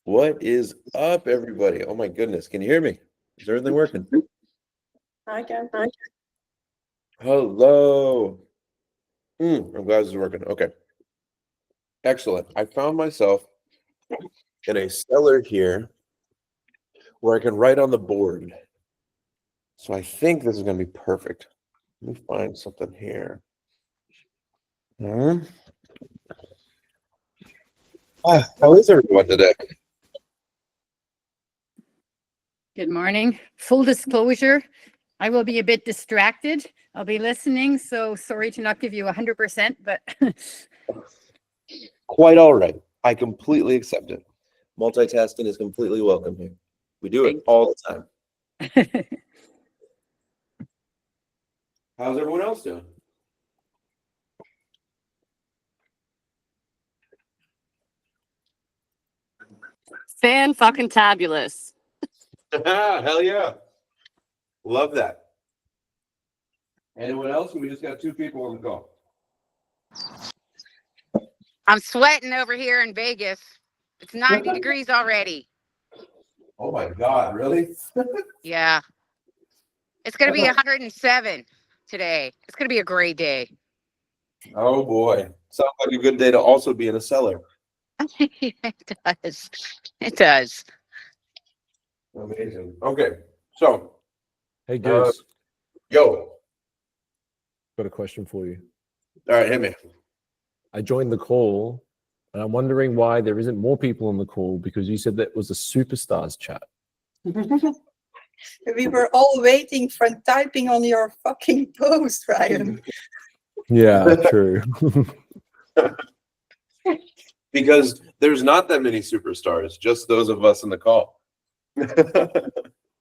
What is up, everybody? Oh my goodness, can you hear me? Is everything working? I can. Hello. I'm glad this is working. Okay. Excellent. I found myself in a cellar here where I can write on the board. So I think this is going to be perfect. Let me find something here. How is everyone today? Good morning. Full disclosure, I will be a bit distracted. I'll be listening, so sorry to not give you 100%, but Quite all right. I completely accept it. Multitasking is completely welcome here. We do it all the time. How's everyone else doing? Fan-fucking-tabulous. Hell yeah. Love that. Anyone else? We just got 2 people on the call. I'm sweating over here in Vegas. It's 90 degrees already. Oh my God, really? Yeah. It's going to be 107 today. It's going to be a great day. Oh boy. Sounds like a good day to also be in a cellar. It does. It does. Amazing. Okay. So, Hey, Goose. yo. Got a question for you. All right, hit me. I joined the call, and I'm wondering why there isn't more people on the call, because you said that was a superstars chat. We were all waiting for typing on your fucking post, Ryan. Yeah, true. Because there's not that many superstars, just those of us in the call.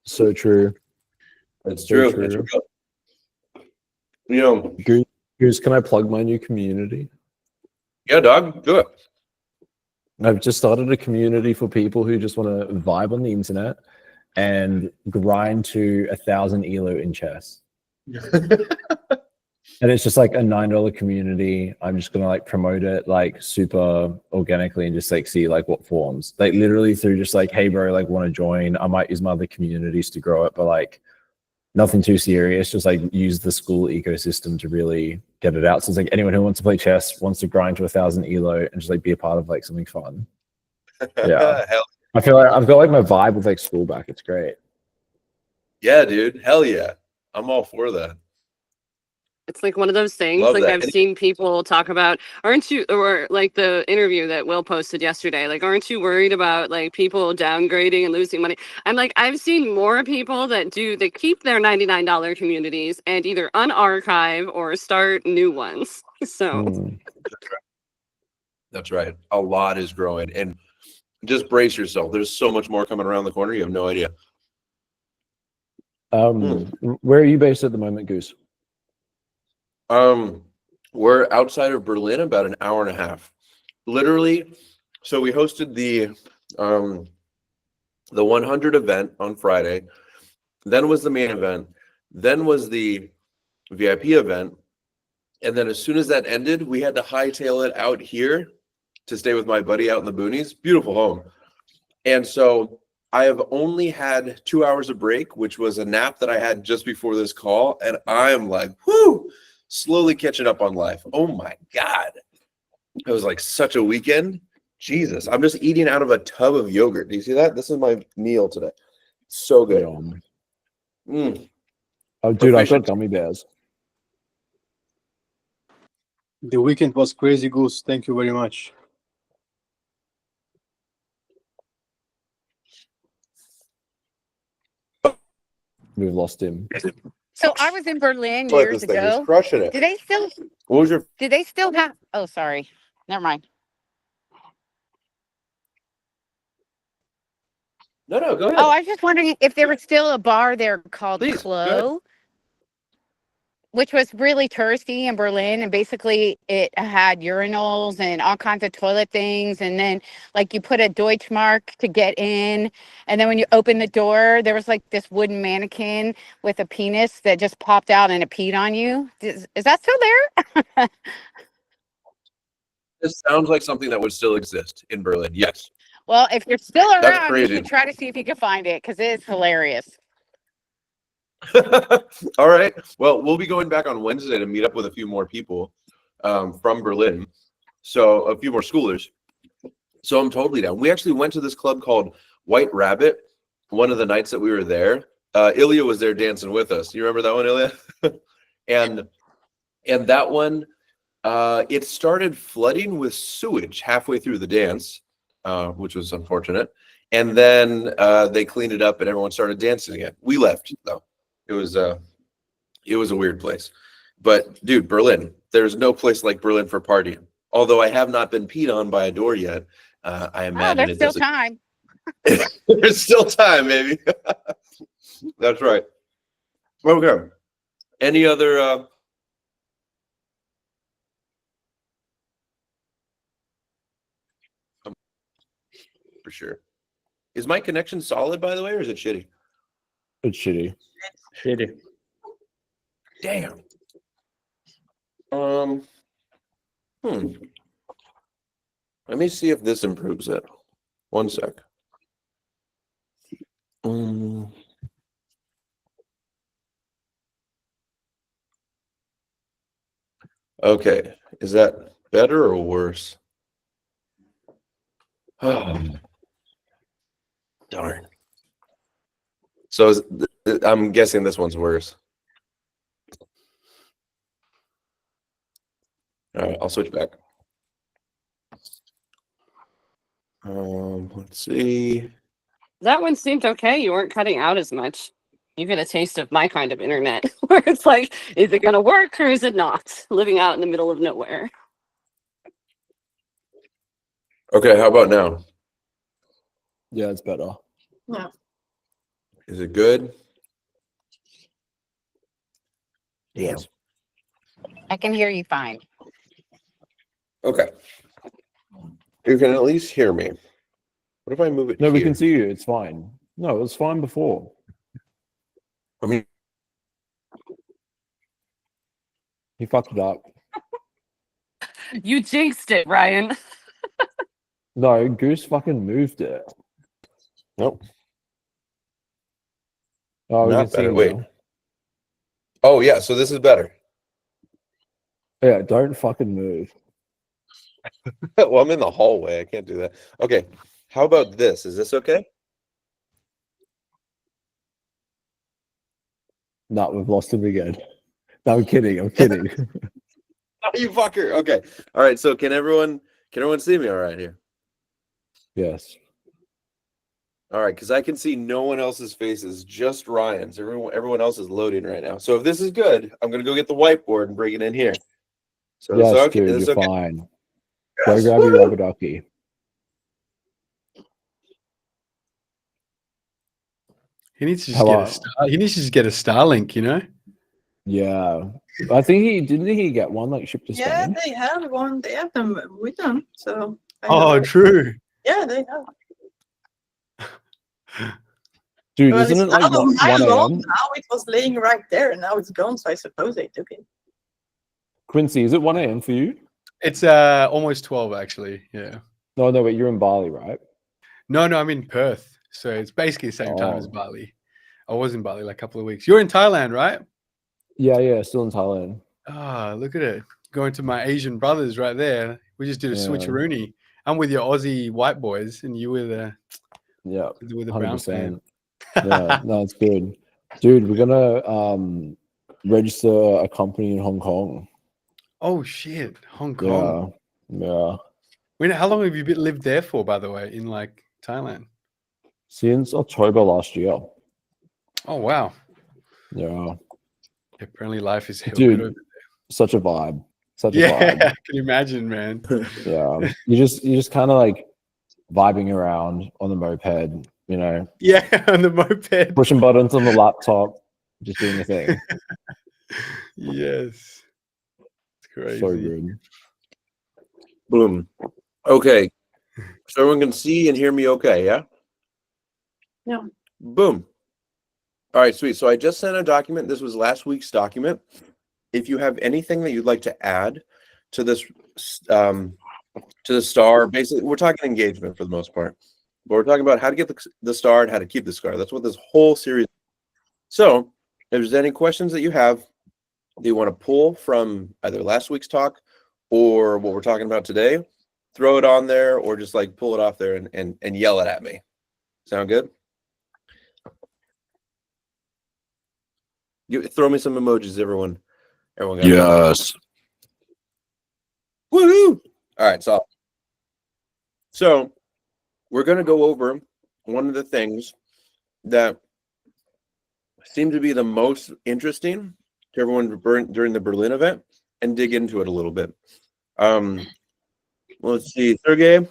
So true. That's So true. That's true. real. You know, Goose, can I plug my new community? yeah, dog, do it. I've just started a community for people who just want to vibe on the internet and grind to 1,000 ELO in chess. And it's just like a $9 community. I'm just gonna like promote it like super organically and just like see like what forms. Like literally through just like, hey bro, like want to join. I might use my other communities to grow it, but like nothing too serious. Just like use the school ecosystem to really get it out. So it's like anyone who wants to play chess, wants to grind to 1,000 ELO and just like be a part of like something fun. Yeah. Hell I feel like I've got like my vibe with like school back. It's great. yeah, dude. Hell yeah. I'm all for that. It's like one of those things. Love like that. I've seen people talk about, aren't you, or like the interview that Will posted yesterday, like, aren't you worried about like people downgrading and losing money? I'm like, I've seen more people that keep their $99 communities and either unarchive or start new ones. So That's right. A lot is growing. And just brace yourself. There's so much more coming around the corner. You have no idea. Where are you based at the moment, Goose? We're outside of Berlin, about an hour and a half. Literally, so we hosted the 100 event on Friday. Then was the main event. Then was the VIP event. And then as soon as that ended, we had to hightail it out here to stay with my buddy out in the boonies. Beautiful home. And so I have only had 2 hours of break, which was a nap that I had just before this call. And I am like, whoo, slowly catching up on life. Oh my God. It was like such a weekend. Jesus. I'm just eating out of a tub of yogurt. Do you see that? This is my meal today. So good. Oh, dude, I've got gummy bears. The weekend was crazy, Goose. Thank you very much. We've lost him. so I was in Berlin Look at years this thing. He's ago. crushing it. Do they still What was your have oh sorry. Never mind. No, go ahead. Oh, I was just wondering if there was still a bar there called Please, go ahead. Klo, which was really touristy in Berlin. And basically it had urinals and all kinds of toilet things. And then like you put a Deutschmark to get in. And then when you open the door, there was like this wooden mannequin with a penis that just popped out and it peed on you. Is that still there? This sounds like something that would still exist in Berlin. Yes. Well, if you're still That's around, you crazy. can try to see if you can find it because it is hilarious. All right. Well, we'll be going back on Wednesday to meet up with a few more people from Berlin. So a few more schoolers. So I'm totally down. We actually went to this club called White Rabbit one of the nights that we were there. Ilya was there dancing with us. You remember that one, Ilya? and that one, it started flooding with sewage halfway through the dance, which was unfortunate. And then they cleaned it up and everyone started dancing again. We left though. It was a weird place. But dude, Berlin, there's no place like Berlin for partying. Although I have not been peed on by a door yet. I imagine There's it still doesn't. time. There's still time, baby. That's right. Okay. Any other for sure. Is my connection solid, by the way, or is it shitty? It's shitty. Shitty. Damn. Let me see if this improves it. One sec. Okay. Is that better or worse? Oh, darn. So I'm guessing this one's worse. All right, I'll switch back. Let's see. That one seemed okay. You weren't cutting out as much. You get a taste of my kind of internet, where it's like, is it going to work or is it not? Living out in the middle of nowhere. Okay, how about now? Yeah, it's better. Yeah. Is it good? Yes. I can hear you fine. Okay. You can at least hear me. What if I move it No, we here? can see you. It's fine. No, it was fine before. I mean, He fucked it up. You jinxed it, Ryan. No, Goose fucking moved it. nope. Oh, we Not can see better. you Wait. now. Oh, yeah, so this is better. Yeah, don't fucking move. Well, I'm in the hallway. I can't do that. Okay. How about this? Is this okay? No, we've lost him again. No, I'm kidding. I'm kidding. Oh, you fucker. Okay. All right. So can everyone see me all right here? Yes. All right, because I can see no one else's faces, just Ryan's. Everyone else is loading right now. So if this is good, I'm gonna go get the whiteboard and bring it in here. So Yes, it's okay. dude, It's you're okay. fine. Go Yes. grab your rubber ducky. He needs to just Hello. he needs to just get a Starlink, you know? Yeah. I think didn't he get one like shipped to Yeah, Spain? they have one. They have them with them. So. I Oh, know. true. Yeah, they have. Dude, Well, isn't it's it like not on my 1 lawn a.m.? now. It was laying right there, and now it's gone. So I suppose they took it. Quincy, is it 1 a.m. for you? It's almost 12 actually. Yeah. No, but you're in Bali, right? No, I'm in Perth. So it's basically the same time as Oh. Bali. I was in Bali like a couple of weeks. You're in Thailand, right? Yeah, still in Thailand. Ah, look at it. Going to my Asian brothers right there. We just did a Yeah. switcheroony. I'm with your Aussie white boys and you with Yeah, the brown fan. 100%. Yeah, no, it's good. Dude, we're gonna register a company in Hong Kong. Oh shit. Hong Kong. Yeah. How long have you lived there for, by the way, in like Thailand? Since October last year. Oh wow. Yeah. Apparently life is hell Dude, good over such a vibe. Such a yeah, vibe. I can imagine, man. Yeah. You just kind of like vibing around on the moped, you know, Yeah, on the moped. pushing buttons on the laptop, just doing the thing. Yes. It's crazy. So good. Boom. Okay. So everyone can see and hear me okay, yeah? Yeah. Boom. All right, sweet. So I just sent a document. This was last week's document. If you have anything that you'd like to add to this to the star, basically we're talking engagement for the most part. but we're talking about how to get the star and how to keep the star. That's what this whole series. So, if there's any questions that you have that you want to pull from either last week's talk or what we're talking about today, throw it on there or just like pull it off there and yell it at me. Sound good? Throw me some emojis, everyone. Everyone got Yes. Woohoo! All right, so we're going to go over one of the things that seemed to be the most interesting to everyone during the Berlin event and dig into it a little bit. Let's see, Sergey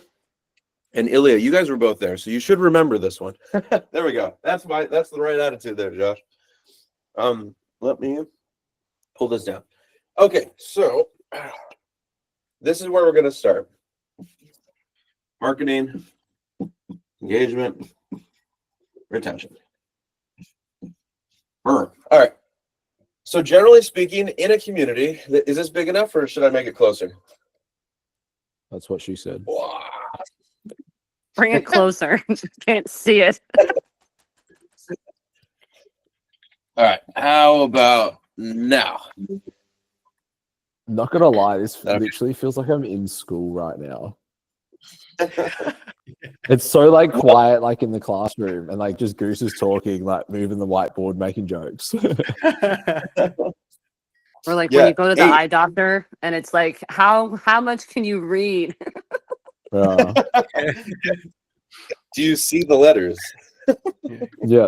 and Ilya, you guys were both there, so you should remember this one. There we go. That's the right attitude there, Josh. Let me pull this down. Okay, so this is where we're going to start. Marketing, engagement, retention. All right. So generally speaking, in a community, is this big enough or should I make it closer? That's what she said. Wow. Bring it closer. Can't see it. All right. How about now? Not gonna lie, this Okay. literally feels like I'm in school right now. It's so like quiet, like in the classroom, and like just Goose is talking, like moving the whiteboard, making jokes. Or like Yeah. when you go to the Hey. eye doctor and it's like, how much can you read? Yeah. Do you see the letters? Yeah.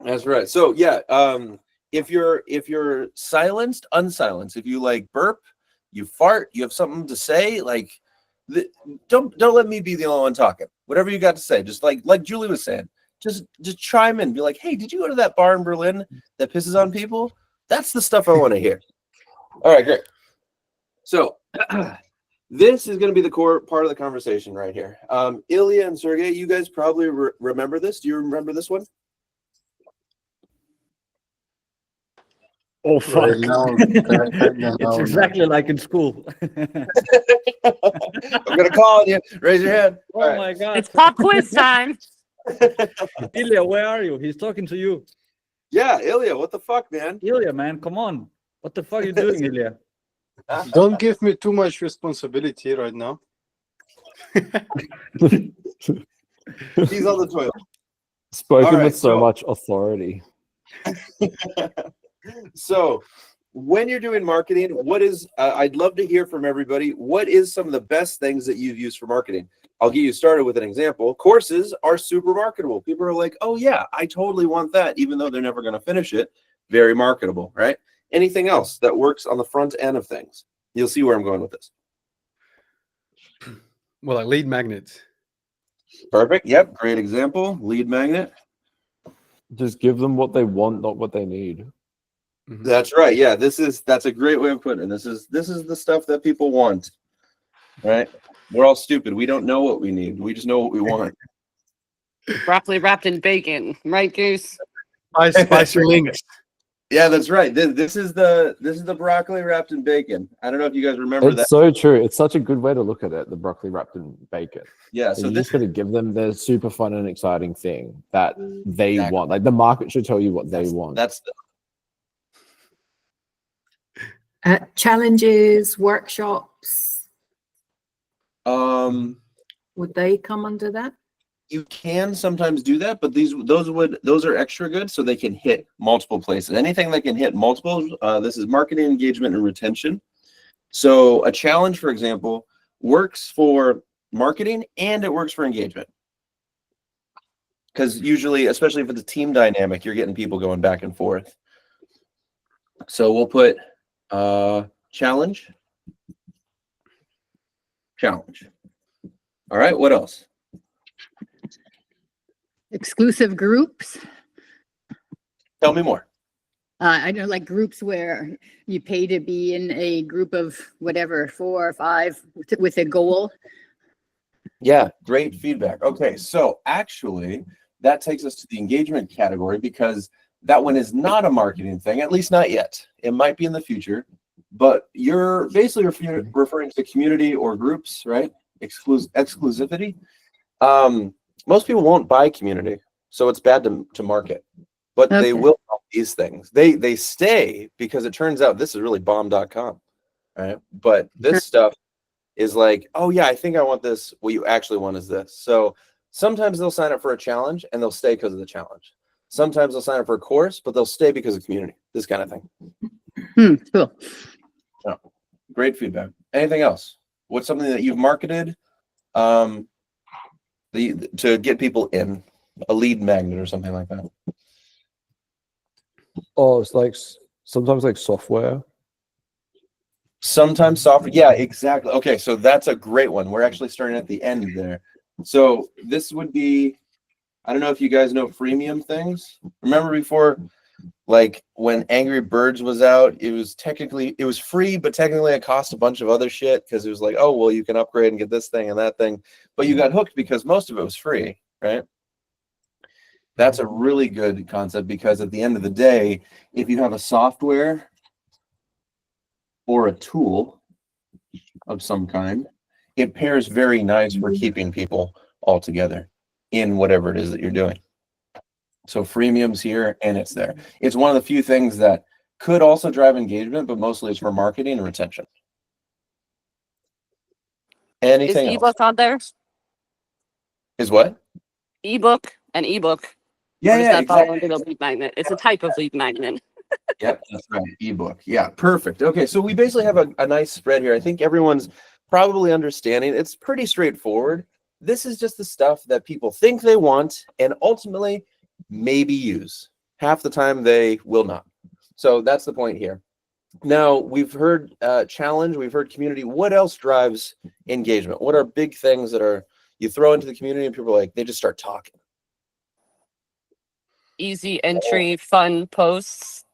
That's right. So yeah, if you're silenced, unsilenced. If you like burp, you fart, you have something to say, like don't let me be the only one talking. Whatever you got to say, just like Julie was saying, just chime in. Be like, hey, did you go to that bar in Berlin that pisses on people? That's the stuff I want to hear. All right, great. So this is going to be the core part of the conversation right here. Ilya and Sergey, you guys probably remember this. Do you remember this one? Oh fuck! Right now, It's exactly like in school. I'm gonna call on you. Raise your hand. Oh All right. my god! It's pop quiz time. Ilya, where are you? He's talking to you. Yeah, Ilya, what the fuck, man? Ilya, man, come on! What the fuck are you doing, Ilya? Don't give me too much responsibility right now. He's on the toilet. Spoken All right, with so so- much authority. So when you're doing marketing, what is I'd love to hear from everybody. What is some of the best things that you've used for marketing? I'll get you started with an example. Courses are super marketable. People are like, oh yeah, I totally want that, even though they're never going to finish it. Very marketable, right? Anything else that works on the front end of things? You'll see where I'm going with this. Well, like lead magnets. Perfect. Yep. Great example. Lead magnet. Just give them what they want, not what they need. Mhm. That's right. Yeah. That's a great way of putting it. This is the stuff that people want. Right? We're all stupid. We don't know what we need. We just know what we want. Broccoli wrapped in bacon, right, Goose? Spice your links. Yeah, that's right. This is the broccoli wrapped in bacon. I don't know if you guys remember It's that. so true. It's such a good way to look at it. The broccoli wrapped in bacon. Yeah. So So you this just got to give them the super fun and exciting thing that they Exactly. want. Like the market should tell you what they want. that's Challenges, workshops, the, would they come under that? you can sometimes do that, but those are extra good, so they can hit multiple places. Anything that can hit multiple. This is marketing, engagement, and retention. So a challenge, for example, works for marketing and it works for engagement. Because usually, especially if it's a team dynamic, you're getting people going back and forth. So we'll put challenge. All right, what else? Exclusive groups. Tell me more. I know, like groups where you pay to be in a group of whatever, 4 or 5 with a goal. Yeah, great feedback. Okay, so actually, that takes us to the engagement category because that one is not a marketing thing, at least not yet. It might be in the future, but you're basically referring to community or groups, right? Exclusivity. Most people won't buy community, so it's bad to market. But they Okay. will help these things. They stay because it turns out this is really bomb.com, right? But this stuff is like, oh yeah, I think I want this. What you actually want is this. So sometimes they'll sign up for a challenge and they'll stay because of the challenge. Sometimes they'll sign up for a course, but they'll stay because of community. This kind of thing. Cool. Great feedback. Anything else? What's something that you've marketed to get people in, a lead magnet or something like that? Oh, it's like sometimes like software. Sometimes software. Yeah, exactly. Okay, so that's a great one. We're actually starting at the end there. So this would be, I don't know if you guys know freemium things. Remember before, like when Angry Birds was out, it was free, but technically it cost a bunch of other shit because it was like, oh, well, you can upgrade and get this thing and that thing. But you got hooked because most of it was free, right? That's a really good concept because at the end of the day, if you have a software or a tool of some kind, it pairs very nice for keeping people all together in whatever it is that you're doing. So freemium's here and it's there. It's one of the few things that could also drive engagement, but mostly it's for marketing and retention. Is Anything else? ebook on there? Is what? Ebook and ebook. Yeah, Or does yeah, that fall exactly. under the lead magnet? It's a type of lead magnet. Yep, that's right. Ebook. Yeah, perfect. Okay, so we basically have a nice spread here. I think everyone's probably understanding. It's pretty straightforward. This is just the stuff that people think they want and ultimately maybe use. Half the time they will not. So that's the point here. Now, we've heard challenge, we've heard community. What else drives engagement? What are big things that are you throw into the community and people are like, they just start talking? Easy entry, fun posts.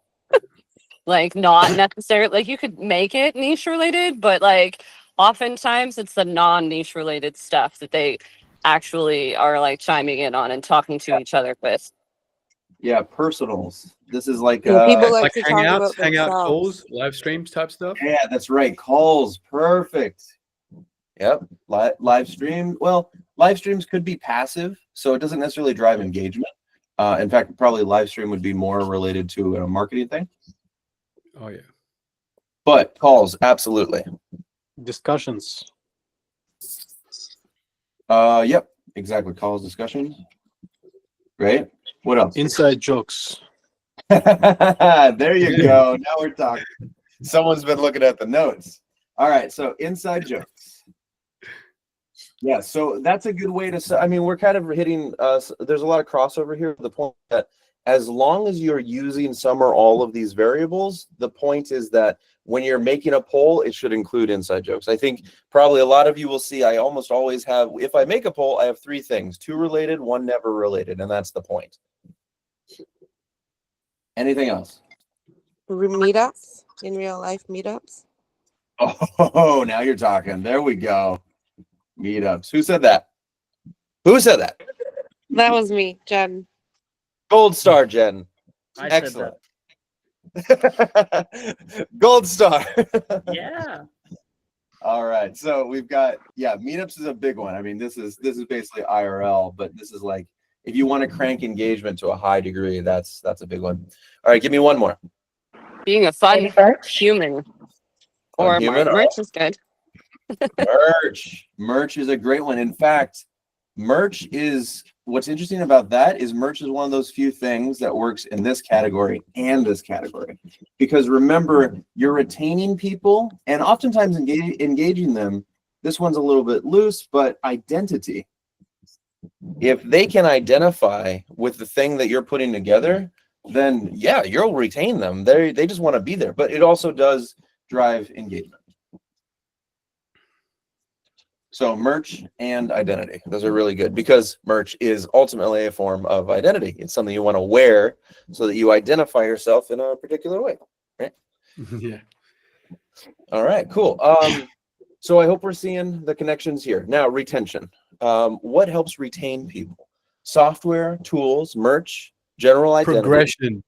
Like not necessarily, like you could make it niche related, but like oftentimes it's the non-niche related stuff that they actually are like chiming in on and talking to each other with. Yeah, personals. This is like People Like like to talk hangouts, about hangout themselves. calls, live streams type stuff. yeah, that's right. Calls, perfect. Yep, live stream. Well, live streams could be passive, so it doesn't necessarily drive engagement. In fact, probably live stream would be more related to a marketing thing. Oh yeah. But calls, absolutely. Discussions. Yep, exactly. Calls, discussions. Great. What else? Inside jokes. There you go. Now we're talking. Someone's been looking at the notes. All right, so inside jokes. Yeah, so that's a good way to. I mean, we're kind of hitting. There's a lot of crossover here. The point that as long as you're using some or all of these variables, the point is that when you're making a poll, it should include inside jokes. I think probably a lot of you will see. I almost always have. If I make a poll, I have 3 things: 2 related, 1 never related, and that's the point. Anything else? Meetups, in real life meetups. Oh, now you're talking. There we go. Meetups. Who said that? Who said that? That was me, Jen. Gold star, Jen. I Excellent. said Gold star. that. Yeah. All right. So we've got, meetups is a big one. I mean, this is basically IRL, but this is like if you want to crank engagement to a high degree, that's a big one. All right, give me one more. Being a fun human. Or human? merch is good. Merch is a great one. In fact, merch is what's interesting about that is merch is one of those few things that works in this category and this category. Because remember, you're retaining people and oftentimes engaging them. This one's a little bit loose, but identity. If they can identify with the thing that you're putting together, then yeah, you'll retain them. They just want to be there. But it also does drive engagement. So merch and identity, those are really good because merch is ultimately a form of identity. It's something you want to wear so that you identify yourself in a particular way, right? Yeah. All right, cool. So I hope we're seeing the connections here. Now, retention. What helps retain people? Software, tools, merch, general identity. Progression.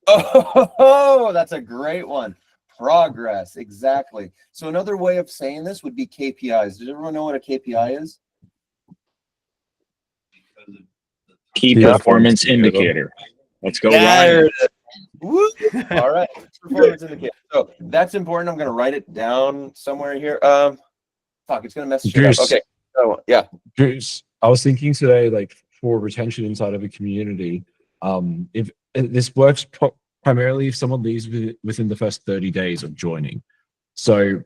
Oh, that's a great one. Progress, exactly. So another way of saying this would be KPIs. Does everyone know what a KPI is? Key performance indicator. Let's go, There Ryan. it is. Woo! All right, performance indicator. So that's important. I'm gonna write it down somewhere here. Fuck, it's gonna mess shit up. Bruce. Okay. So yeah. Bruce, I was thinking today, like for retention inside of a community, if this works primarily if someone leaves within the first 30 days of joining. So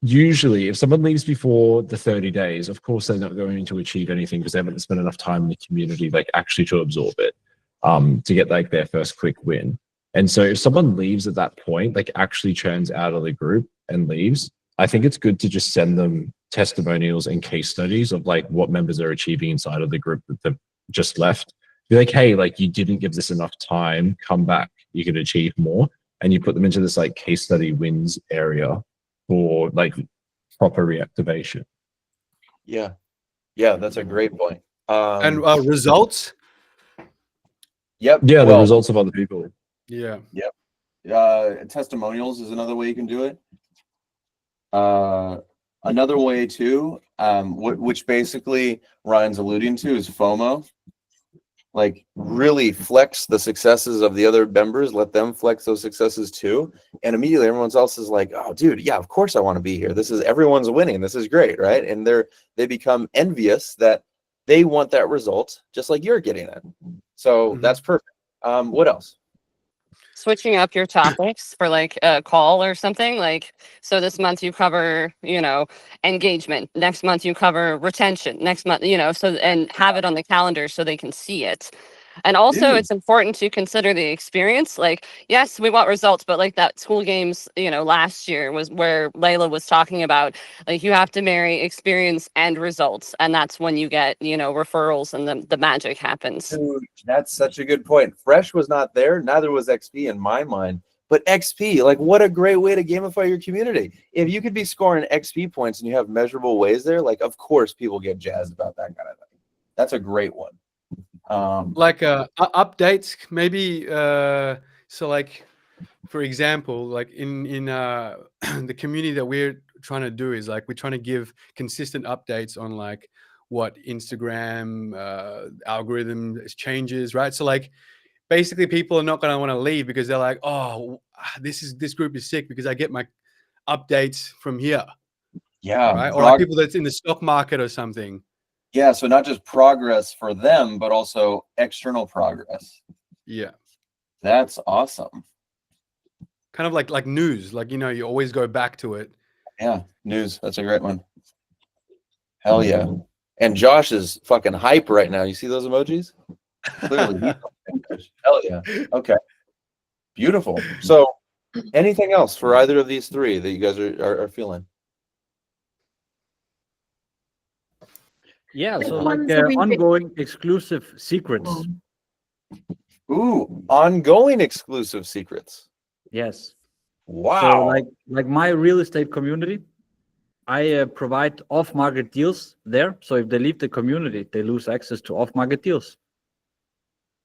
usually if someone leaves before the 30 days, of course they're not going to achieve anything because they haven't spent enough time in the community, like actually to absorb it, to get like their first quick win. And so if someone leaves at that point, like actually churns out of the group and leaves, I think it's good to just send them testimonials and case studies of like what members are achieving inside of the group that they've just left. Be like, hey, like you didn't give this enough time, come back, you could achieve more. And you put them into this like case study wins area for like proper reactivation. Yeah. Yeah, that's a great point. And results? Yep. Yeah, the well, results of other people. Yeah. testimonials is another way you can do it. Another way too, which basically Ryan's alluding to, is FOMO. Like really flex the successes of the other members, let them flex those successes too. And immediately everyone else is like, oh dude, yeah, of course I want to be here. This is, everyone's winning. This is great, right? And they become envious that they want that result just like you're getting it. So that's perfect. What else? Switching up your topics for like a call or something, like, so this month you cover, engagement, next month you cover retention, next month, so, and have it on the calendar so they can see it. And also Dude. it's important to consider the experience. Like, yes, we want results, but like that school games, last year was where Layla was talking about, like, you have to marry experience and results. And that's when you get, referrals and the magic happens. Dude, that's such a good point. Fresh was not there, neither was XP in my mind. But XP, like, what a great way to gamify your community. If you could be scoring XP points and you have measurable ways there, like, of course people get jazzed about that kind of thing. That's a great one. Like updates, maybe. So like, for example, like in the community that we're trying to do is like, we're trying to give consistent updates on like what Instagram algorithm changes, right? So like, basically people are not going to want to leave because they're like, oh, this group is sick because I get my updates from here. Yeah. Right. Or like people that's in the stock market or something. Yeah. So not just progress for them, but also external progress. Yeah. That's awesome. Kind of like news, like, you always go back to it. Yeah. News. That's a great one. Hell yeah. And Josh is fucking hype right now. You see those emojis? Clearly. Hell yeah. Okay. Beautiful. So anything else for either of these three that you guys are feeling? Yeah, so Ones like that we- ongoing exclusive secrets. Ooh, ongoing exclusive secrets. Yes. Wow. So like my real estate community, I provide off-market deals there. So if they leave the community, they lose access to off-market deals.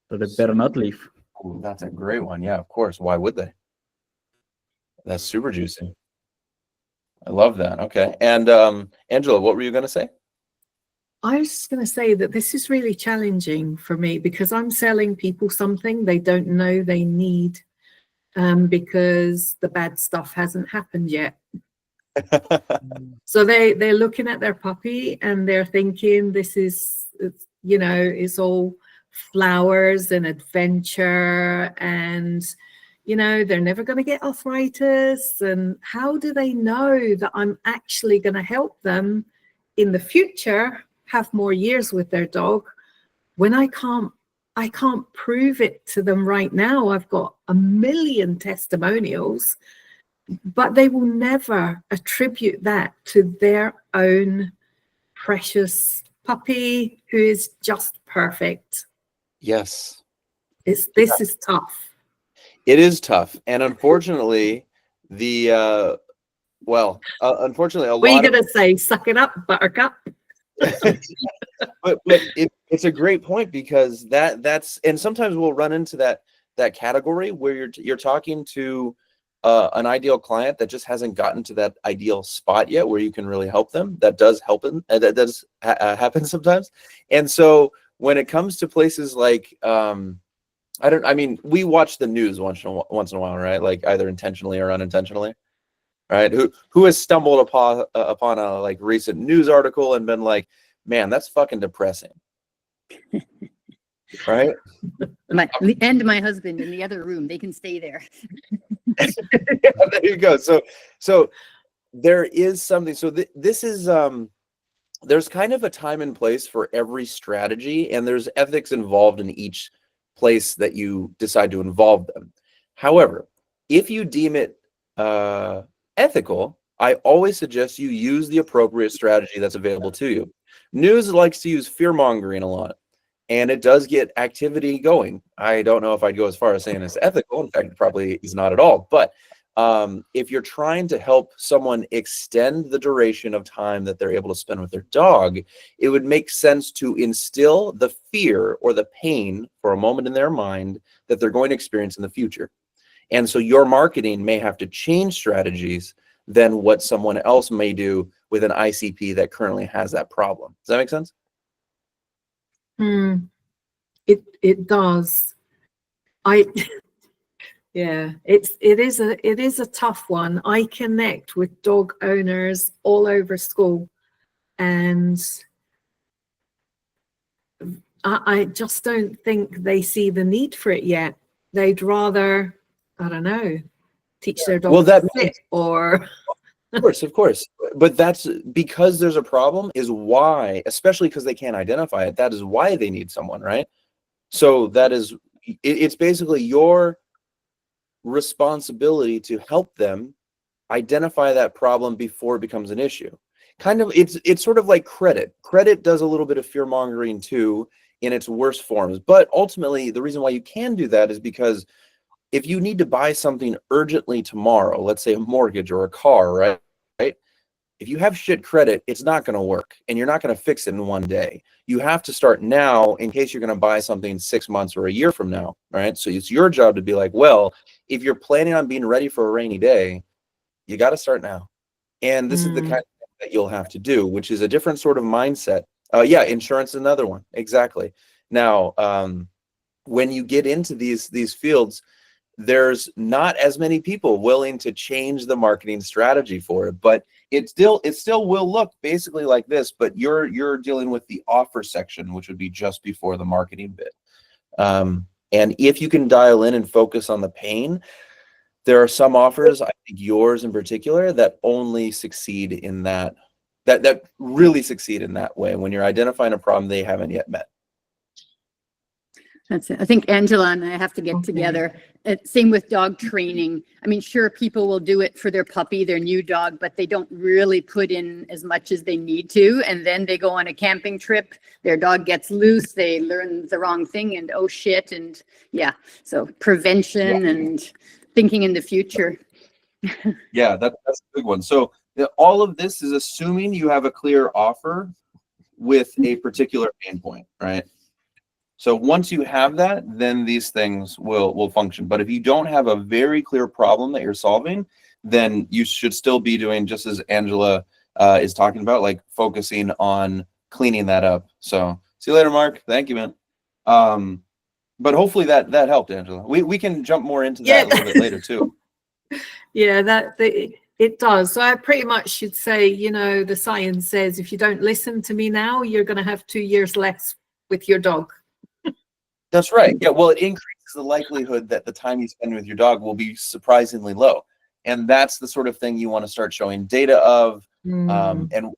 So they better not leave. Ooh, that's a great one. Yeah, of course. Why would they? That's super juicy. I love that. Okay. And Angela, what were you going to say? I was just going to say that this is really challenging for me because I'm selling people something they don't know they need because the bad stuff hasn't happened yet. So they're looking at their puppy and they're thinking this is, it's all flowers and adventure and, they're never going to get arthritis. And how do they know that I'm actually going to help them in the future have more years with their dog when I can't prove it to them right now? I've got 1 million testimonials, but they will never attribute that to their own precious puppy who is just perfect. Yes. This is tough. It is tough. And unfortunately, unfortunately, a What are you lot of going to say? Suck it up, buttercup. but it's a great point because that's, and sometimes we'll run into that category where you're talking to an ideal client that just hasn't gotten to that ideal spot yet where you can really help them. That does help them. That does happen sometimes. And so when it comes to places like I mean, we watch the news once in a while, right? Like either intentionally or unintentionally, right? Who has stumbled upon a like recent news article and been like, man, that's fucking depressing, right? My husband in the other room, they can stay there. There you go. So there is something. So this is there's kind of a time and place for every strategy, and there's ethics involved in each place that you decide to involve them. However, if you deem it ethical, I always suggest you use the appropriate strategy that's available to you. News likes to use fear-mongering a lot, and it does get activity going. I don't know if I'd go as far as saying it's ethical. In fact, it probably is not at all. But if you're trying to help someone extend the duration of time that they're able to spend with their dog, it would make sense to instill the fear or the pain for a moment in their mind that they're going to experience in the future. And so your marketing may have to change strategies than what someone else may do with an ICP that currently has that problem. Does that make sense? It does. Yeah, it is a tough one. I connect with dog owners all over school, and I just don't think they see the need for it yet. They'd rather, I don't know, teach their dog to sit or. Of course. But that's because there's a problem is why, especially because they can't identify it, that is why they need someone, right? So that is, it's basically your responsibility to help them identify that problem before it becomes an issue. Kind of, it's sort of like credit. Credit does a little bit of fear mongering too in its worst forms. But ultimately, the reason why you can do that is because if you need to buy something urgently tomorrow, let's say a mortgage or a car, right? If you have shit credit, it's not going to work, and you're not going to fix it in one day. You have to start now in case you're going to buy something 6 months or a year from now, right? So it's your job to be like, well, if you're planning on being ready for a rainy day, you got to start now. And this is the kind of thing that you'll have to do, which is a different sort of mindset. Yeah, insurance is another one. Exactly. Now, when you get into these fields, there's not as many people willing to change the marketing strategy for it, but it still will look basically like this, but you're dealing with the offer section, which would be just before the marketing bit. And if you can dial in and focus on the pain, there are some offers, I think yours in particular, that only succeed in that really succeed in that way when you're identifying a problem they haven't yet met. That's it. I think Angela and I have to get together. Same with dog training. I mean, sure, people will do it for their puppy, their new dog, but they don't really put in as much as they need to. And then they go on a camping trip, their dog gets loose, they learn the wrong thing, and oh shit. And yeah, so prevention and thinking in the future. Yeah, that's a big one. So all of this is assuming you have a clear offer with a particular pain point, right? So once you have that, then these things will function. But if you don't have a very clear problem that you're solving, then you should still be doing just as Angela is talking about, like focusing on cleaning that up. So see you later, Mark. Thank you, man. But hopefully that helped, Angela. We can jump more into that a little bit later too. Yeah, it does. So I pretty much should say, you know, the science says if you don't listen to me now, you're going to have 2 years less with your dog. That's right. Yeah, well, it increases the likelihood that the time you spend with your dog will be surprisingly low. And that's the sort of thing you want to start showing data of and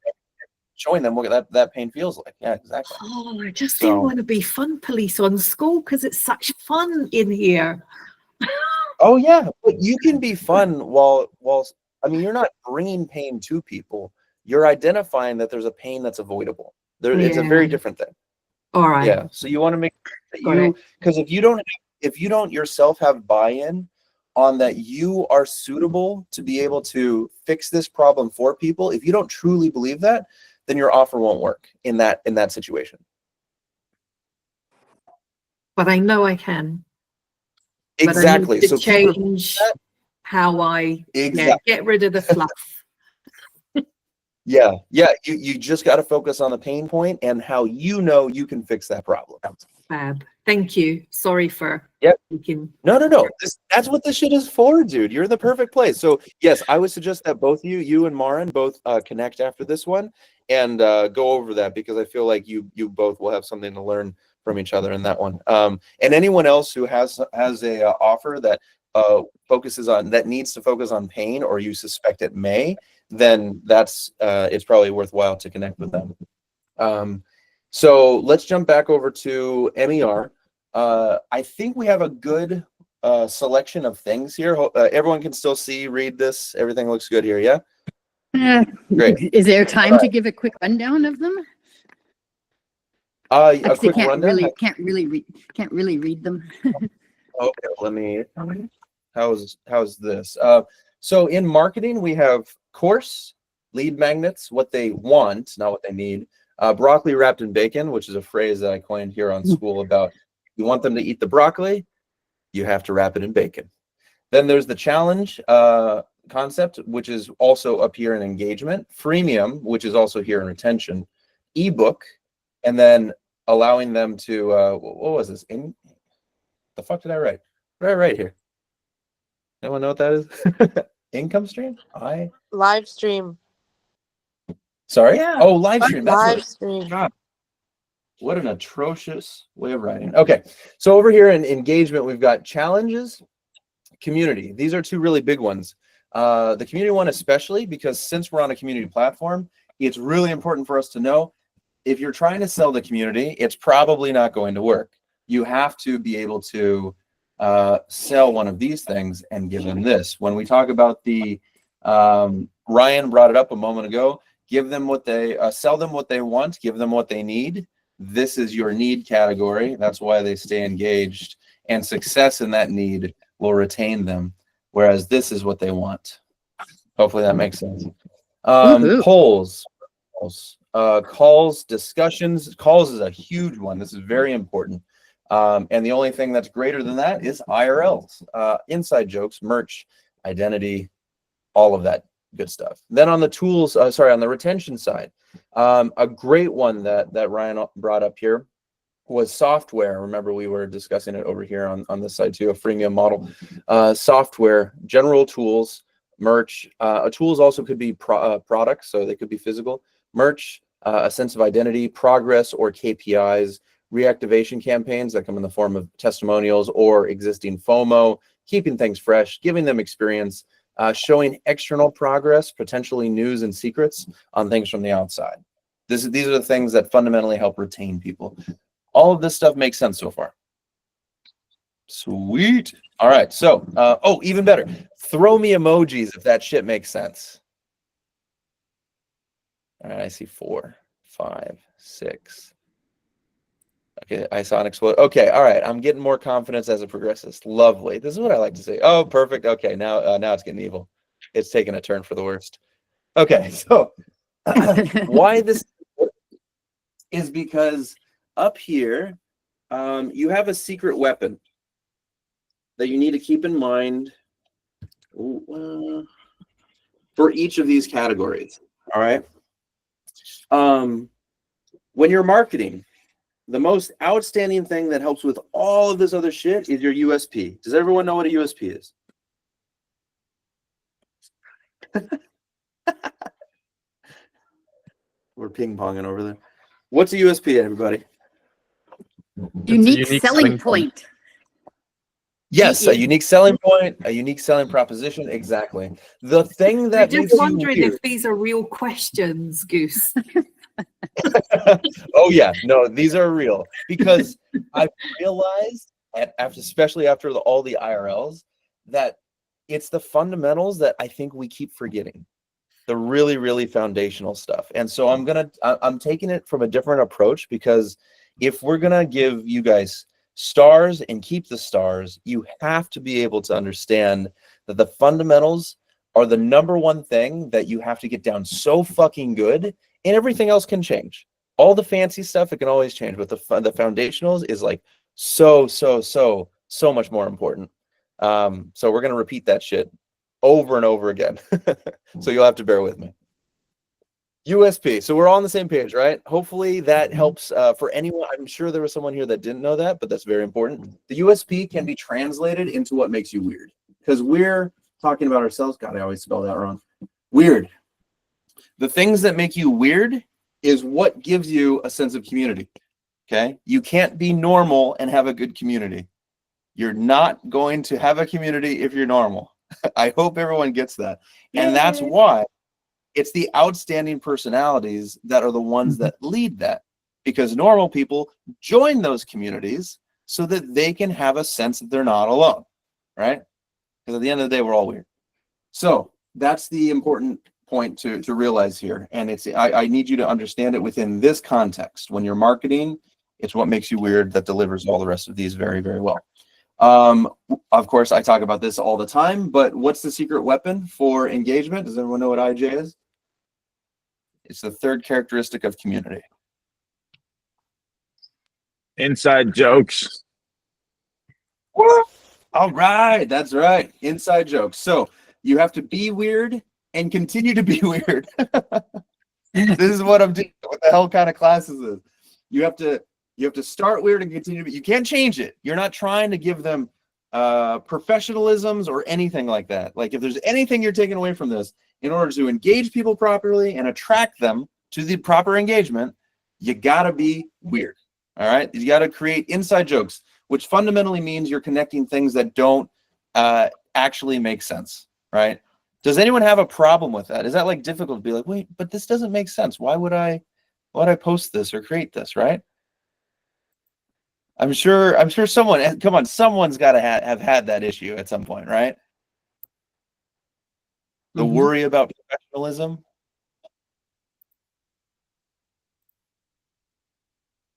showing them what that pain feels like. Yeah, exactly. Oh, I just didn't want to be fun police on school because it's such fun in here. Oh, yeah. But you can be fun while I mean, you're not bringing pain to people. You're identifying that there's a pain that's avoidable. It's a very different thing. All right. Yeah. So you want to make sure that because if you don't yourself have buy-in on that you are suitable to be able to fix this problem for people, if you don't truly believe that, then your offer won't work in that situation. But I know I can. Exactly. But I need to change how I get rid of the fluff. Yeah, you just got to focus on the pain point and how you know you can fix that problem. Fab. Thank you. Sorry for Yep. thinking. No. That's what this shit is for, dude. You're in the perfect place. So yes, I would suggest that both you and Marin both connect after this one and go over that, because I feel like you both will have something to learn from each other in that one. And anyone else who has a offer that needs to focus on pain, or you suspect it may, then that's it's probably worthwhile to connect with them. So let's jump back over to MER. I think we have a good selection of things here. Everyone can still read this. Everything looks good here. Yeah. Great. Is there time to give a quick rundown of them? A Actually, quick rundown. can't really read them. Okay, let me. How's this? So in marketing, we have course, lead magnets, what they want, not what they need. Broccoli wrapped in bacon, which is a phrase that I coined here on school about you want them to eat the broccoli, you have to wrap it in bacon. Then there's the challenge concept, which is also up here in engagement. Freemium, which is also here in retention. Ebook, and then allowing them to, what was this? The fuck did I write? What did I write here? Anyone know what that is? Income stream? Live stream. Sorry? Yeah. Oh, live stream. That's Live what, stream. God, what an atrocious way of writing. Okay, so over here in engagement, we've got challenges, community. These are two really big ones. The community one especially, because since we're on a community platform, it's really important for us to know if you're trying to sell the community, it's probably not going to work. You have to be able to sell one of these things and give them this. When we talk about the, Ryan brought it up a moment ago, give them what they, sell them what they want, give them what they need. This is your need category. That's why they stay engaged, and success in that need will retain them. Whereas this is what they want. Hopefully that makes sense. Polls, calls, discussions. Calls is a huge one. This is very important. And the only thing that's greater than that is IRLs, inside jokes, merch, identity, all of that good stuff. Then on the tools, on the retention side, a great one that Ryan brought up here was software. Remember, we were discussing it over here on this side too, a freemium model. Software, general tools, merch. Tools also could be products, so they could be physical. Merch, a sense of identity, progress or KPIs, reactivation campaigns that come in the form of testimonials or existing FOMO, keeping things fresh, giving them experience, showing external progress, potentially news and secrets on things from the outside. These are the things that fundamentally help retain people. All of this stuff makes sense so far. Sweet. All right. So, even better. Throw me emojis if that shit makes sense. All right. I see 4, 5, 6. Okay. I saw an explode. Okay. All right. I'm getting more confidence as it progresses. Lovely. This is what I like to say. Oh, perfect. Okay. Now it's getting evil. It's taking a turn for the worst. Okay. So why this is because up here, you have a secret weapon that you need to keep in mind for each of these categories. All right. When you're marketing, the most outstanding thing that helps with all of this other shit is your USP. Does everyone know what a USP is? We're ping-ponging over there. What's a USP, everybody? Unique selling point. Yes, a unique selling point, a unique selling proposition. Exactly. The thing that I'm makes just you wondering weird- if these are real questions, Goose. Oh yeah, no, these are real, because I realized especially after all the IRLs, that it's the fundamentals that I think we keep forgetting, the really, really foundational stuff. And so I'm taking it from a different approach, because if we're gonna give you guys stars and keep the stars, you have to be able to understand that the fundamentals are the number one thing that you have to get down so fucking good, and everything else can change. All the fancy stuff, it can always change, but the foundationals is like so much more important. So we're gonna repeat that shit over and over again. So you'll have to bear with me. USP. So we're all on the same page, right? Hopefully that helps for anyone. I'm sure there was someone here that didn't know that, but that's very important. The USP can be translated into what makes you weird, because we're talking about ourselves. God, I always spell that wrong. Weird. The things that make you weird is what gives you a sense of community. Okay? You can't be normal and have a good community. You're not going to have a community if you're normal. I hope everyone gets that. And that's why it's the outstanding personalities that are the ones that lead that, because normal people join those communities so that they can have a sense that they're not alone, right? Because at the end of the day, we're all weird. So that's the important point to realize here. And it's I need you to understand it within this context. When you're marketing, it's what makes you weird that delivers all the rest of these very, very well. Of course, I talk about this all the time, but what's the secret weapon for engagement? Does everyone know what IJ is? It's the third characteristic of community. Inside jokes. All right, that's right. Inside jokes. So you have to be weird and continue to be weird. This is what I'm doing. What the hell kind of class is this? You have to start weird and continue to be. You can't change it. You're not trying to give them professionalisms or anything like that. Like if there's anything you're taking away from this, in order to engage people properly and attract them to the proper engagement, you gotta be weird. All right, you gotta create inside jokes, which fundamentally means you're connecting things that don't actually make sense, right? Does anyone have a problem with that? Is that like difficult to be like, wait, but this doesn't make sense. Why would I post this or create this, right? I'm sure someone, come on, someone's got to have had that issue at some point, right? The worry about professionalism.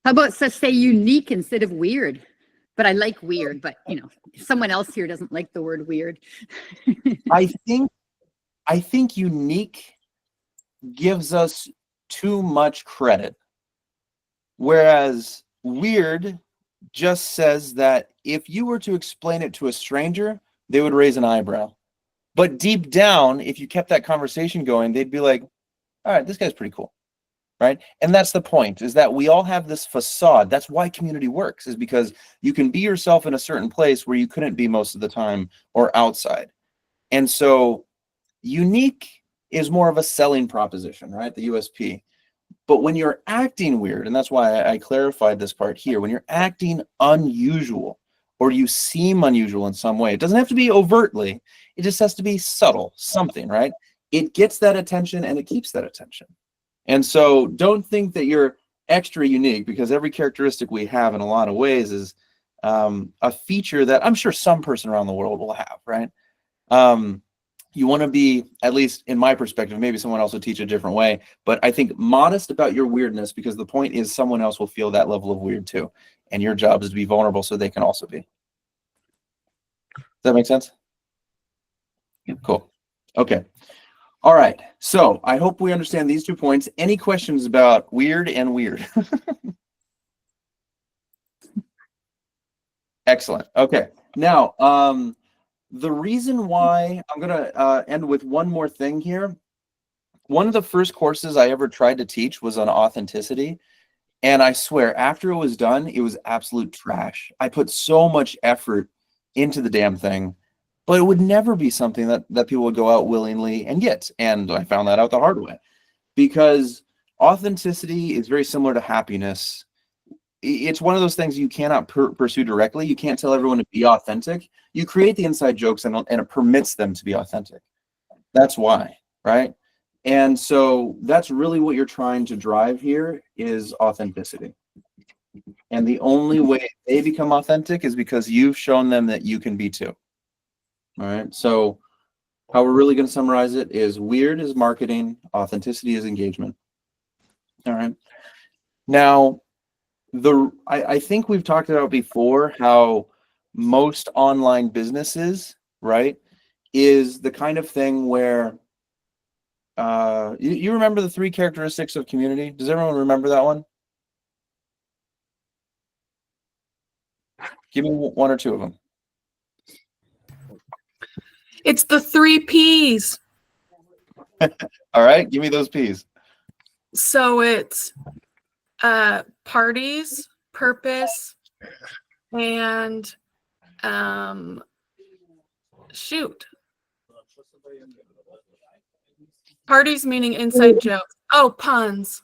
How about say unique instead of weird? But I like weird, but you know, someone else here doesn't like the word weird. I think unique gives us too much credit, whereas weird just says that if you were to explain it to a stranger, they would raise an eyebrow. But deep down, if you kept that conversation going, they'd be like, all right, this guy's pretty cool, right? And that's the point, is that we all have this facade. That's why community works, is because you can be yourself in a certain place where you couldn't be most of the time or outside. And so unique is more of a selling proposition, right? The USP. But when you're acting weird, and that's why I clarified this part here, when you're acting unusual or you seem unusual in some way, it doesn't have to be overtly, it just has to be subtle, something, right? It gets that attention and it keeps that attention. And so don't think that you're extra unique, because every characteristic we have in a lot of ways is a feature that I'm sure some person around the world will have, right? You want to be, at least in my perspective, maybe someone else will teach a different way, but I think modest about your weirdness, because the point is someone else will feel that level of weird too. And your job is to be vulnerable so they can also be. Does that make sense? Yeah, cool. Okay. All right. So I hope we understand these 2 points. Any questions about weird and weird? Excellent. Okay. Now, the reason why I'm going to end with one more thing here. One of the first courses I ever tried to teach was on authenticity. And I swear, after it was done, it was absolute trash. I put so much effort into the damn thing, but it would never be something that people would go out willingly and get. And I found that out the hard way, because authenticity is very similar to happiness. It's one of those things you cannot pursue directly. You can't tell everyone to be authentic. You create the inside jokes and it permits them to be authentic. That's why, right? And so that's really what you're trying to drive here, is authenticity. And the only way they become authentic is because you've shown them that you can be too. All right. So how we're really going to summarize it is weird is marketing, authenticity is engagement. All right. Now, I think we've talked about before how most online businesses, right, is the kind of thing where you remember the 3 characteristics of community? Does everyone remember that one? Give me 1 or 2 of them. It's the 3 Ps. All right, give me those Ps. So it's parties, purpose, and shoot. Parties meaning inside jokes. Oh, puns.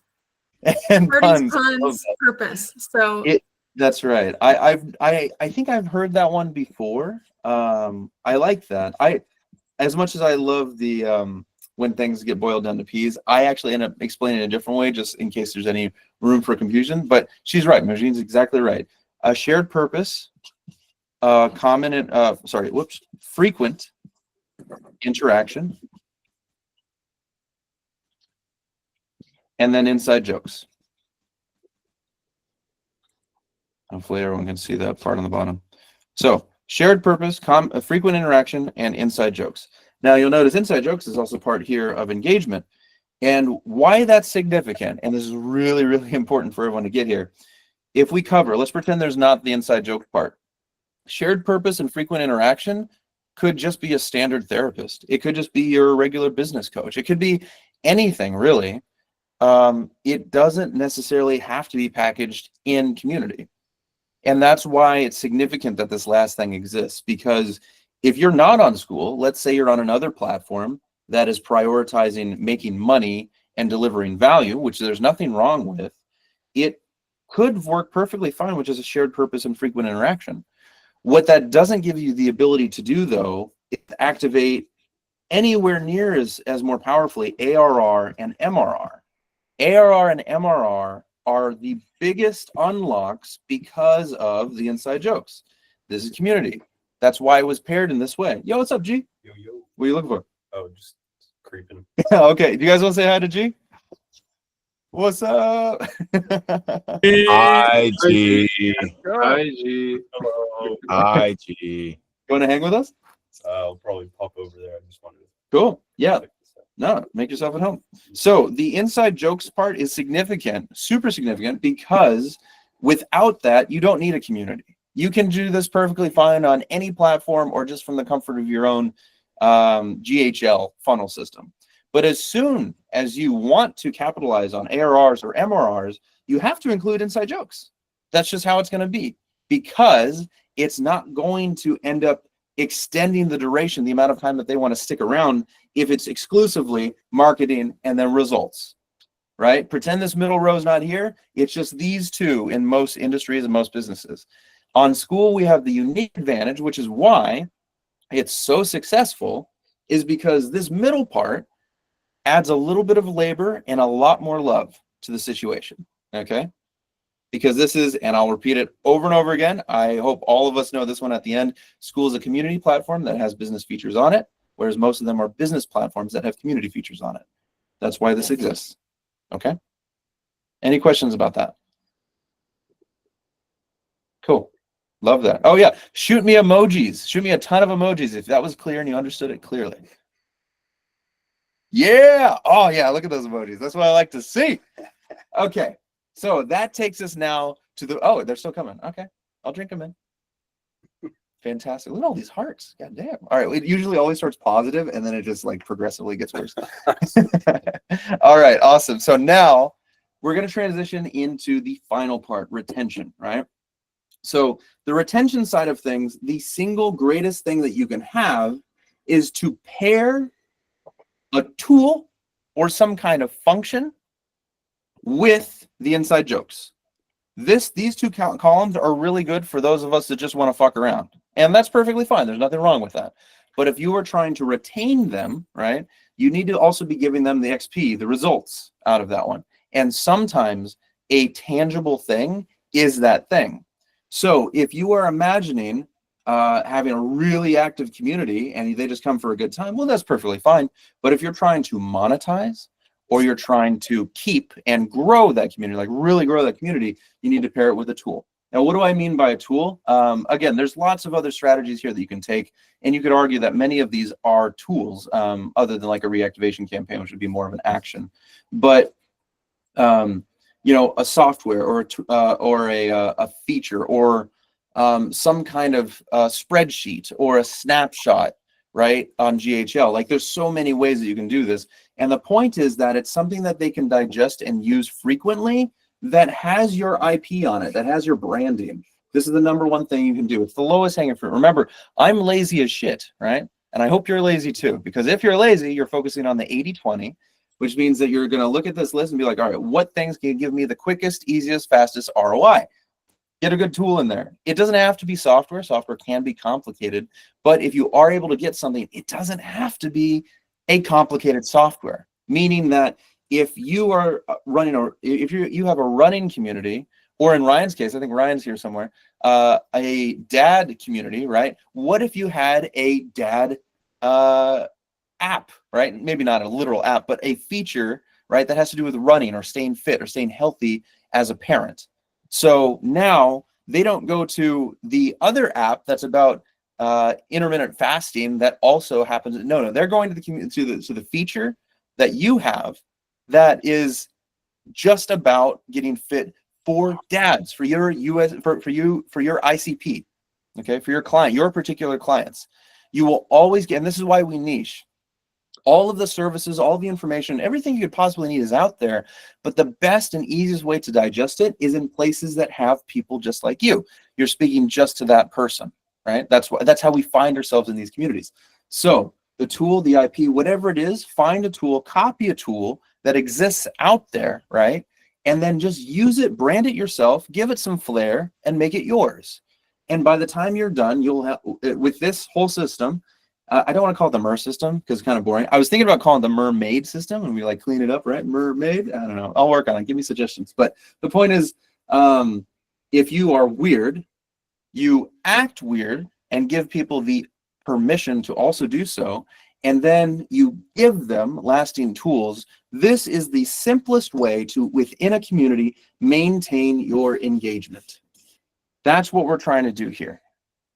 And Parties, puns. puns, purpose. So That's right. I think I've heard that one before. I like that. As much as I love the when things get boiled down to peas, I actually end up explaining it a different way, just in case there's any room for confusion. But she's right. Marjean's exactly right. A shared purpose, frequent interaction, and then inside jokes. Hopefully everyone can see that part on the bottom. So shared purpose, frequent interaction, and inside jokes. Now you'll notice inside jokes is also part here of engagement. And why that's significant, and this is really, really important for everyone to get here. If we cover, let's pretend there's not the inside joke part. Shared purpose and frequent interaction could just be a standard therapist. It could just be your regular business coach. It could be anything really. It doesn't necessarily have to be packaged in community. And that's why it's significant that this last thing exists, because if you're not on School, let's say you're on another platform that is prioritizing making money and delivering value, which there's nothing wrong with, it could work perfectly fine, which is a shared purpose and frequent interaction. What that doesn't give you the ability to do, though, is activate anywhere near as more powerfully ARR and MRR. ARR and MRR are the biggest unlocks because of the inside jokes. This is community. That's why it was paired in this way. Yo, what's up, G? Yo. What are you looking for? Oh, just creeping. Okay, do you guys want to say hi to G? What's up? Hi, G. Hi, G. Hello. Hi, G. You want to hang with us? I'll probably pop over there. I just wanted to. Cool. Yeah. No, make yourself at home. So the inside jokes part is significant, super significant, because without that, you don't need a community. You can do this perfectly fine on any platform or just from the comfort of your own GHL funnel system. But as soon as you want to capitalize on ARRs or MRRs, you have to include inside jokes. That's just how it's going to be, because it's not going to end up extending the duration, the amount of time that they want to stick around, if it's exclusively marketing and then results, right? Pretend this middle row is not here. It's just these two in most industries and most businesses. On School, we have the unique advantage, which is why it's so successful, is because this middle part adds a little bit of labor and a lot more love to the situation, okay? Because this is, and I'll repeat it over and over again, I hope all of us know this one at the end, School is a community platform that has business features on it, whereas most of them are business platforms that have community features on it. That's why this exists, okay? Any questions about that? Cool. Love that. Oh yeah, shoot me emojis. Shoot me a ton of emojis if that was clear and you understood it clearly. Yeah. Oh yeah, look at those emojis. That's what I like to see. Okay. So that takes us now to the, oh, they're still coming. Okay. I'll drink them in. Fantastic. Look at all these hearts. God damn. All right. It usually always starts positive and then it just like progressively gets worse. All right. Awesome. So now we're going to transition into the final part, retention, right? So the retention side of things, the single greatest thing that you can have is to pair a tool or some kind of function with the inside jokes. These two columns are really good for those of us that just want to fuck around. And that's perfectly fine. There's nothing wrong with that. But if you are trying to retain them, right, you need to also be giving them the XP, the results out of that one. And sometimes a tangible thing is that thing. So if you are imagining having a really active community and they just come for a good time, well, that's perfectly fine. But if you're trying to monetize or you're trying to keep and grow that community, like really grow that community, you need to pair it with a tool. Now, what do I mean by a tool? Again, there's lots of other strategies here that you can take, and you could argue that many of these are tools other than like a reactivation campaign, which would be more of an action. But you know, a software or a feature or some kind of spreadsheet or a snapshot right, on GHL. Like there's so many ways that you can do this. And the point is that it's something that they can digest and use frequently that has your IP on it, that has your branding. This is the number one thing you can do. It's the lowest hanging fruit. Remember, I'm lazy as shit, right? And I hope you're lazy too, because if you're lazy, you're focusing on the 80-20, which means that you're going to look at this list and be like, all right, what things can give me the quickest, easiest, fastest ROI? Get a good tool in there. It doesn't have to be software. Software can be complicated, but if you are able to get something, it doesn't have to be a complicated software, meaning that if you are running, or if you have a running community, or in Ryan's case, I think Ryan's here somewhere, a dad community, right? What if you had a dad app, right? Maybe not a literal app, but a feature, right, that has to do with running or staying fit or staying healthy as a parent. So now they don't go to the other app that's about intermittent fasting that also happens. No, they're going to the community, to the feature that you have that is just about getting fit for dads, for your for your ICP, okay, for your client, your particular clients. You will always get, and this is why we niche. All of the services, all the information, everything you could possibly need is out there, but the best and easiest way to digest it is in places that have people just like you. You're speaking just to that person, right? That's how we find ourselves in these communities. So the tool, the IP, whatever it is, find a tool, copy a tool that exists out there, right? And then just use it, brand it yourself, give it some flair, and make it yours. And by the time you're done, you'll have, with this whole system, I don't want to call it the MER system because it's kind of boring. I was thinking about calling it the mermaid system, and we like clean it up, right? Mermaid. I don't know. I'll work on it. Give me suggestions. But the point is, if you are weird, you act weird and give people the permission to also do so, and then you give them lasting tools. This is the simplest way to, within a community, maintain your engagement. That's what we're trying to do here,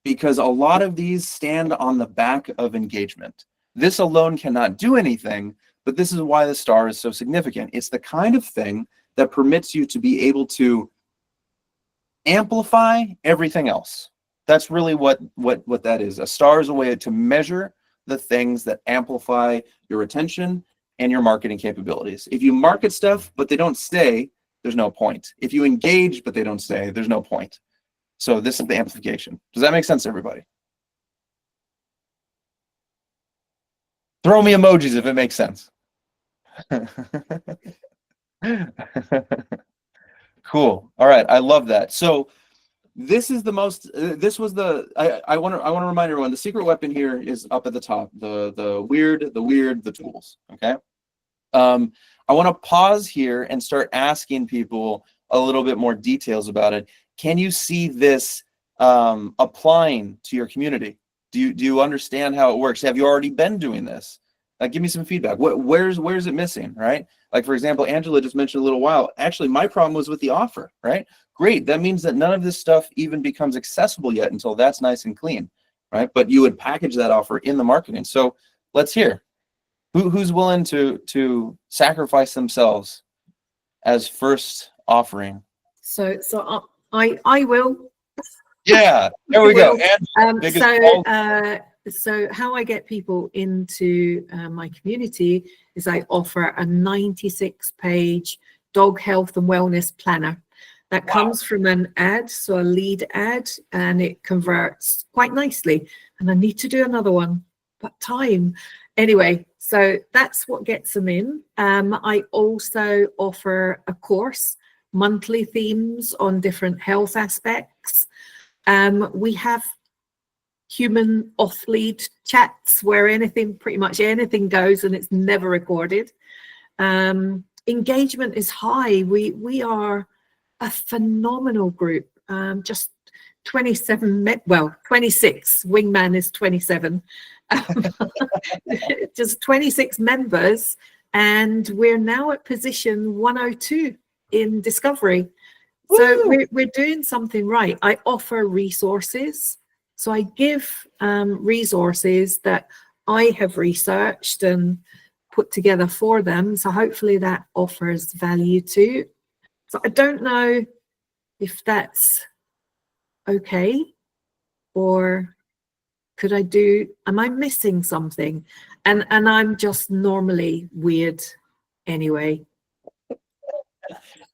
because a lot of these stand on the back of engagement. This alone cannot do anything, but this is why the star is so significant. It's the kind of thing that permits you to be able to amplify everything else. That's really what that is. A star is a way to measure the things that amplify your attention and your marketing capabilities. If you market stuff, but they don't stay, there's no point. If you engage, but they don't stay, there's no point. So this is the amplification. Does that make sense, everybody? Throw me emojis if it makes sense. Cool. All right. I love that. So this is the most, this was the, I want to remind everyone, the secret weapon here is up at the top, the weird, the tools. Okay. I want to pause here and start asking people a little bit more details about it. Can you see this applying to your community? Do you understand how it works? Have you already been doing this? Give me some feedback. Where's it missing, right? Like, for example, Angela just mentioned a little while. Actually, my problem was with the offer, right? Great. That means that none of this stuff even becomes accessible yet until that's nice and clean, right? But you would package that offer in the marketing. So let's hear. Who's willing to sacrifice themselves as first offering? So I will. Yeah, there we go. So how I get people into my community is I offer a 96-page dog health and wellness planner that comes from an ad, so a lead ad, and it converts quite nicely. And I need to do another one, but time. Anyway, so that's what gets them in. I also offer a course, monthly themes on different health aspects. We have human off-lead chats where pretty much anything goes, and it's never recorded. Engagement is high. We are a phenomenal group. Just 26. Wingman is 27. Just 26 members, and we're now at position 102 in discovery. So we're doing something right. I offer resources. So I give resources that I have researched and put together for them. So hopefully that offers value too. So I don't know if that's okay or am I missing something? And I'm just normally weird anyway.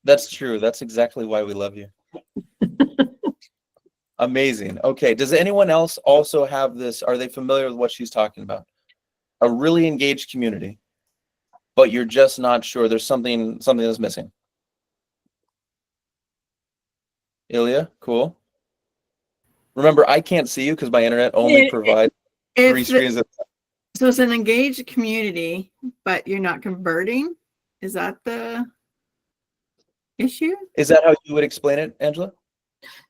That's true. That's exactly why we love you. Amazing. Okay. Does anyone else also have this? Are they familiar with what she's talking about? A really engaged community, but you're just not sure. There's something that's missing. Ilya, cool. Remember, I can't see you because my internet only provides 3 screens. So it's an engaged community, but you're not converting. Is that the issue? Is that how you would explain it, Angela?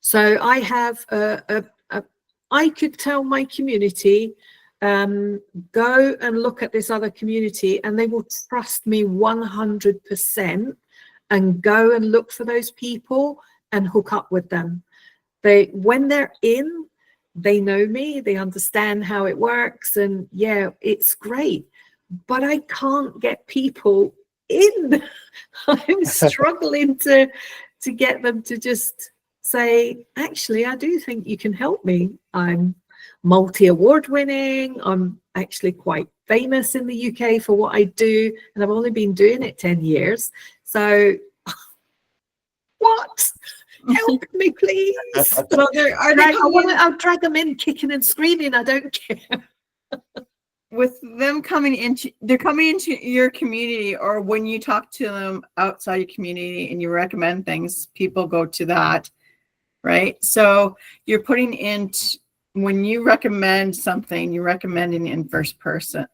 So I have I could tell my community, go and look at this other community, and they will trust me 100% and go and look for those people and hook up with them. When they're in, they know me, they understand how it works, and yeah, it's great. But I can't get people in. I'm struggling to get them to just say, actually, I do think you can help me. I'm multi-award winning. I'm actually quite famous in the UK for what I do, and I've only been doing it 10 years. So what? Help me, please. So I'll drag them in kicking and screaming. I don't care. With them they're coming into your community, or when you talk to them outside your community and you recommend things, people go to that, right? So you're putting in, when you recommend something, you're recommending in first person.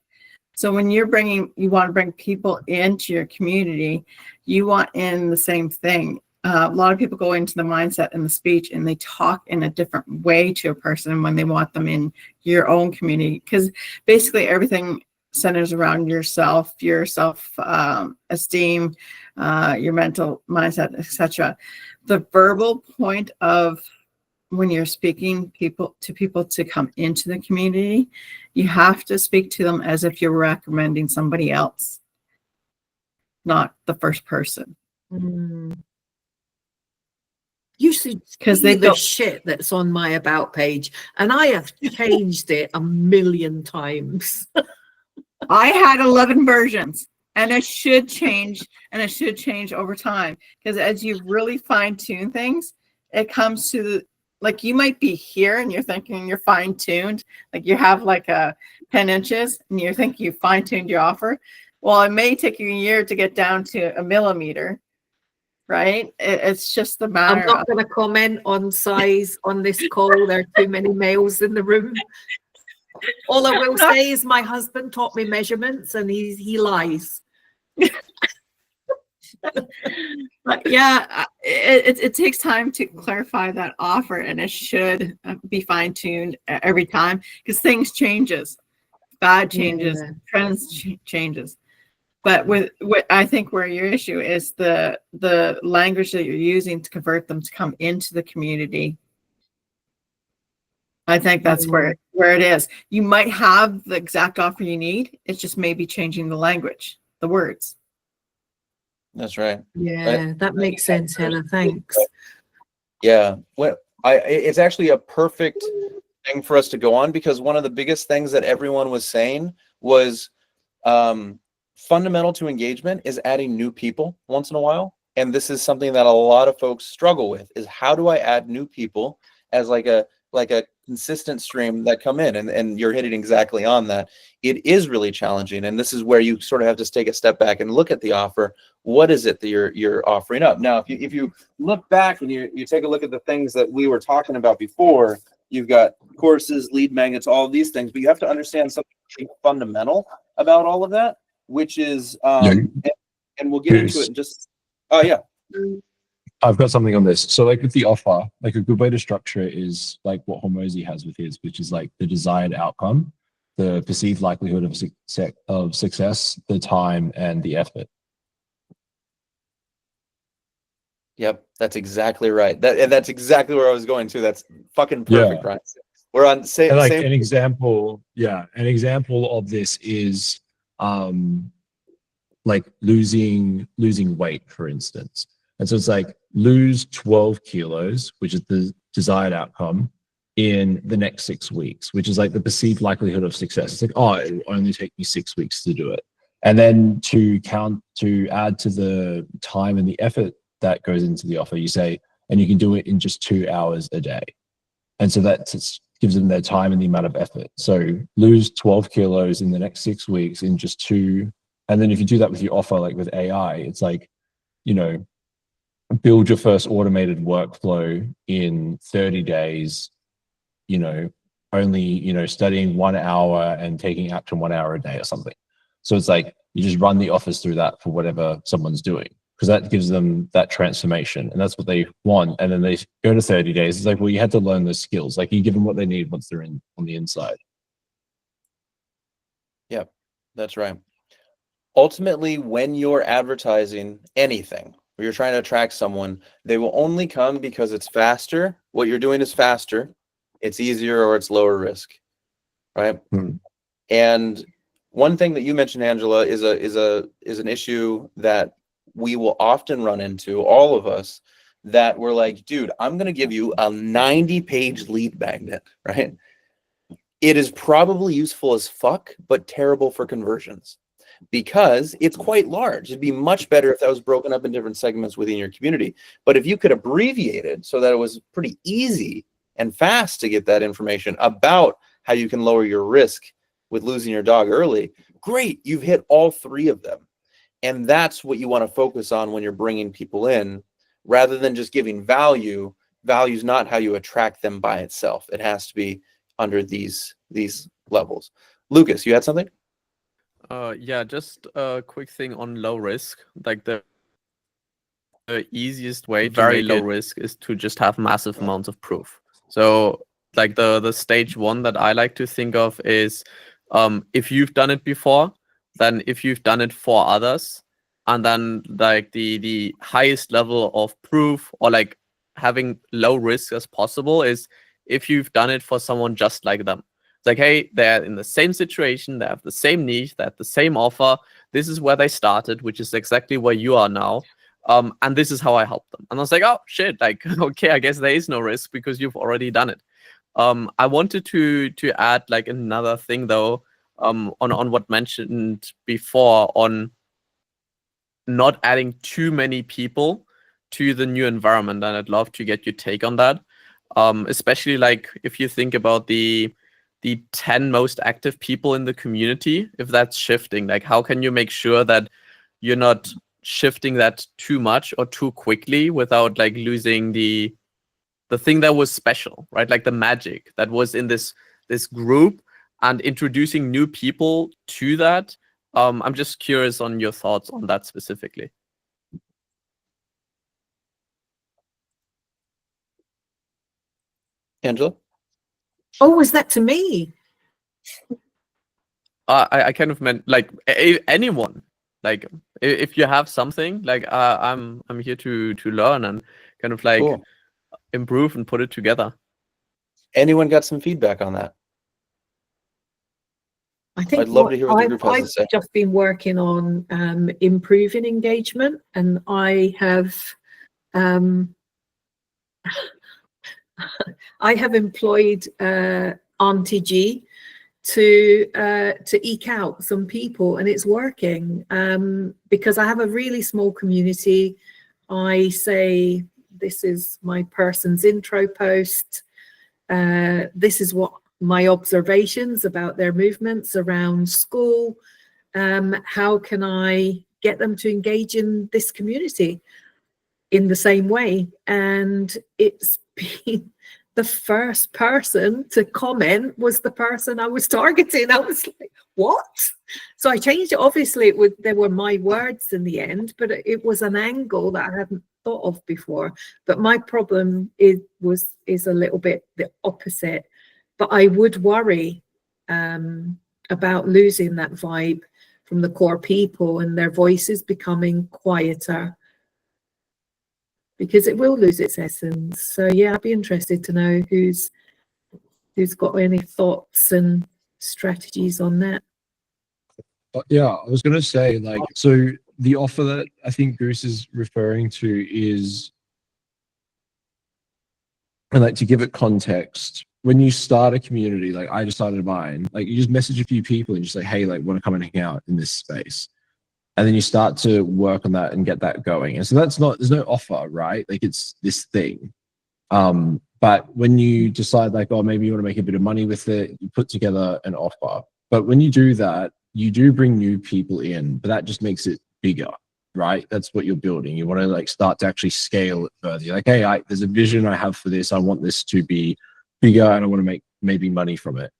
So when you want to bring people into your community, you want in the same thing. A lot of people go into the mindset and the speech, and they talk in a different way to a person when they want them in your own community, because basically everything centers around yourself, your self-esteem, your mental mindset, etc. The verbal point of when you're speaking to people to come into the community, you have to speak to them as if you're recommending somebody else, not the first person. You should, because they the shit that's on my about page, and I have changed it 1,000,000 times. I had 11 versions, and it should change, over time, because as you really fine tune things, it comes to like, you might be here and you're thinking you're fine tuned, like you have like a 10 inches and you're thinking you fine tuned your offer. Well, it may take you a year to get down to 1 millimeter. Right? It's just the matter. I'm not going to comment on size on this call. There are too many males in the room. All I will say is my husband taught me measurements, and he lies. But yeah, it takes time to clarify that offer, and it should be fine-tuned every time, because things changes, bad changes, trends changes. But with I think where your issue is the language that you're using to convert them to come into the community. I think that's where it is. You might have the exact offer you need. It's just maybe changing the language, the words. That's right. Yeah, that makes sense, Hannah. Thanks. Yeah. Well, it's actually a perfect thing for us to go on, because one of the biggest things that everyone was saying was fundamental to engagement is adding new people once in a while. And this is something that a lot of folks struggle with, is how do I add new people as like a consistent stream that come in, and you're hitting exactly on that. It is really challenging. And this is where you sort of have to take a step back and look at the offer. What is it that you're offering up? Now, if you look back and you take a look at the things that we were talking about before, you've got courses, lead magnets, all of these things, but you have to understand something fundamental about all of that, which is, and we'll get into it in just, yeah. I've got something on this. So like with the offer, like a good way to structure it is like what Hormozi has with his, which is like the desired outcome, the perceived likelihood of success, the time, and the effort. Yep, that's exactly right. That's exactly where I was going to. That's fucking perfect, Yeah. right? We're on same. And like same. an example of this is like losing weight, for instance. And so it's like lose 12 kilos, which is the desired outcome, in the next 6 weeks, which is like the perceived likelihood of success. It's like, oh, it will only take me 6 weeks to do it. And then to add to the time and the effort that goes into the offer, you say, and you can do it in just 2 hours a day. And so that gives them their time and the amount of effort. So lose 12 kilos in the next 6 weeks in just 2. And then if you do that with your offer, like with AI, it's like, you know, build your first automated workflow in 30 days, you know, only, you know, studying 1 hour and taking action 1 hour a day or something. So it's like, you just run the offers through that for whatever someone's doing, because that gives them that transformation, and that's what they want. And then they go to 30 days. It's like, well, you had to learn those skills. Like, you give them what they need once they're in on the inside. Yep, that's right. Ultimately, when you're advertising anything, or you're trying to attract someone, they will only come because it's faster. What you're doing is faster, it's easier, or it's lower risk, right? And one thing that you mentioned, Angela, is an issue that we will often run into, all of us, that we're like, dude, I'm going to give you a 90-page lead magnet, right? It is probably useful as fuck, but terrible for conversions because it's quite large. It'd be much better if that was broken up in different segments within your community. But if you could abbreviate it so that it was pretty easy and fast to get that information about how you can lower your risk with losing your dog early, great, you've hit all 3 of them. And that's what you want to focus on when you're bringing people in, rather than just giving value. Value is not how you attract them by itself. It has to be under these levels. Lucas, you had something? Yeah, just a quick thing on low risk. Like the easiest way to Very make low good. risk is to just have massive amounts of proof. So like the stage 1 that I like to think of is if you've done it before, then if you've done it for others, and then like the highest level of proof, or like having low risk as possible, is if you've done it for someone just like them. It's like, hey, they're in the same situation, they have the same niche, they have the same offer, this is where they started, which is exactly where you are now, and this is how I help them. And I was like, oh shit, like, okay, I guess there is no risk because you've already done it. I wanted to add like another thing though, on what mentioned before, on not adding too many people to the new environment, and I'd love to get your take on that. Especially like if you think about the 10 most active people in the community, if that's shifting, like how can you make sure that you're not shifting that too much or too quickly without like losing the thing that was special, right? Like the magic that was in this group, and introducing new people to that. I'm just curious on your thoughts on that specifically. Angela? Oh, was that to me? I kind of meant like anyone. Like if you have something, like I'm here to learn and kind of like Cool. improve and put it together. Anyone got some feedback on that? I think I'd love to hear what the group has to I've say. just been working on improving engagement, and I have employed Auntie G to eke out some people, and it's working because I have a really small community. I say, this is my person's intro post. This is what my observations about their movements around school. How can I get them to engage in this community in the same way? And it's been the first person to comment was the person I was targeting. I was like, what? So I changed it. Obviously, there were my words in the end, but it was an angle that I hadn't thought of before. But my problem is a little bit the opposite. But I would worry about losing that vibe from the core people and their voices becoming quieter, because it will lose its essence. So yeah, I'd be interested to know who's got any thoughts and strategies on that. Yeah, I was gonna say, like, so the offer that I think Goose is referring to is, and like to give it context, when you start a community, like I just started mine, like you just message a few people and just say, hey, like want to come and hang out in this space. And then you start to work on that and get that going. And so there's no offer, right? Like it's this thing. But when you decide like, oh, maybe you want to make a bit of money with it, you put together an offer. But when you do that, you do bring new people in, but that just makes it bigger, right? That's what you're building. You want to like start to actually scale it further. You're like, hey, there's a vision I have for this. I want this to be bigger and I want to make maybe money from it.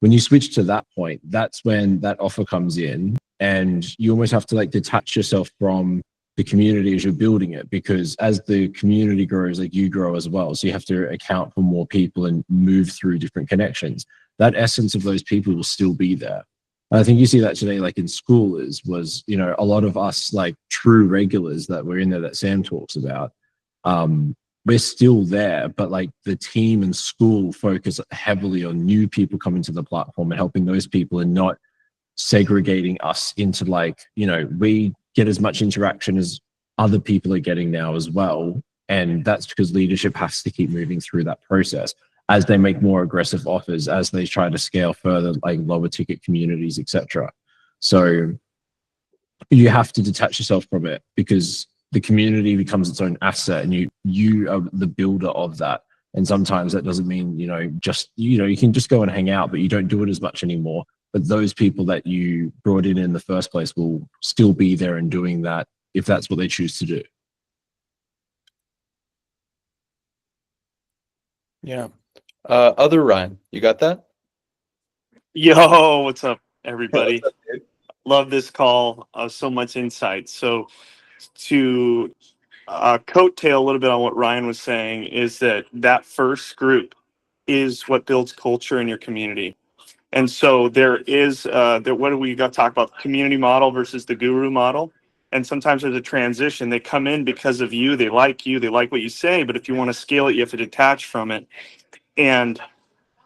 When you switch to that point, that's when that offer comes in, and you almost have to like detach yourself from the community as you're building it, because as the community grows, like you grow as well. So you have to account for more people and move through different connections. That essence of those people will still be there. And I think you see that today, like in schoolers, was, you know, a lot of us like true regulars that were in there that Sam talks about. We're still there, but like the team and school focus heavily on new people coming to the platform and helping those people, and not segregating us into like, you know, we get as much interaction as other people are getting now as well. And that's because leadership has to keep moving through that process as they make more aggressive offers, as they try to scale further, like lower ticket communities, etc. So you have to detach yourself from it, because the community becomes its own asset, and you are the builder of that. And sometimes that doesn't mean, you know, just, you know, you can just go and hang out, but you don't do it as much anymore. But those people that you brought in the first place will still be there and doing that if that's what they choose to do. Yeah. Other Ryan, you got that? Yo, what's up, everybody? Love this call. So much insight. So to coattail a little bit on what Ryan was saying, is that first group is what builds culture in your community. And so there is, what do we got to talk about? The community model versus the guru model. And sometimes there's a transition. They come in because of you. They like what you say. But if you want to scale it, you have to detach from it. And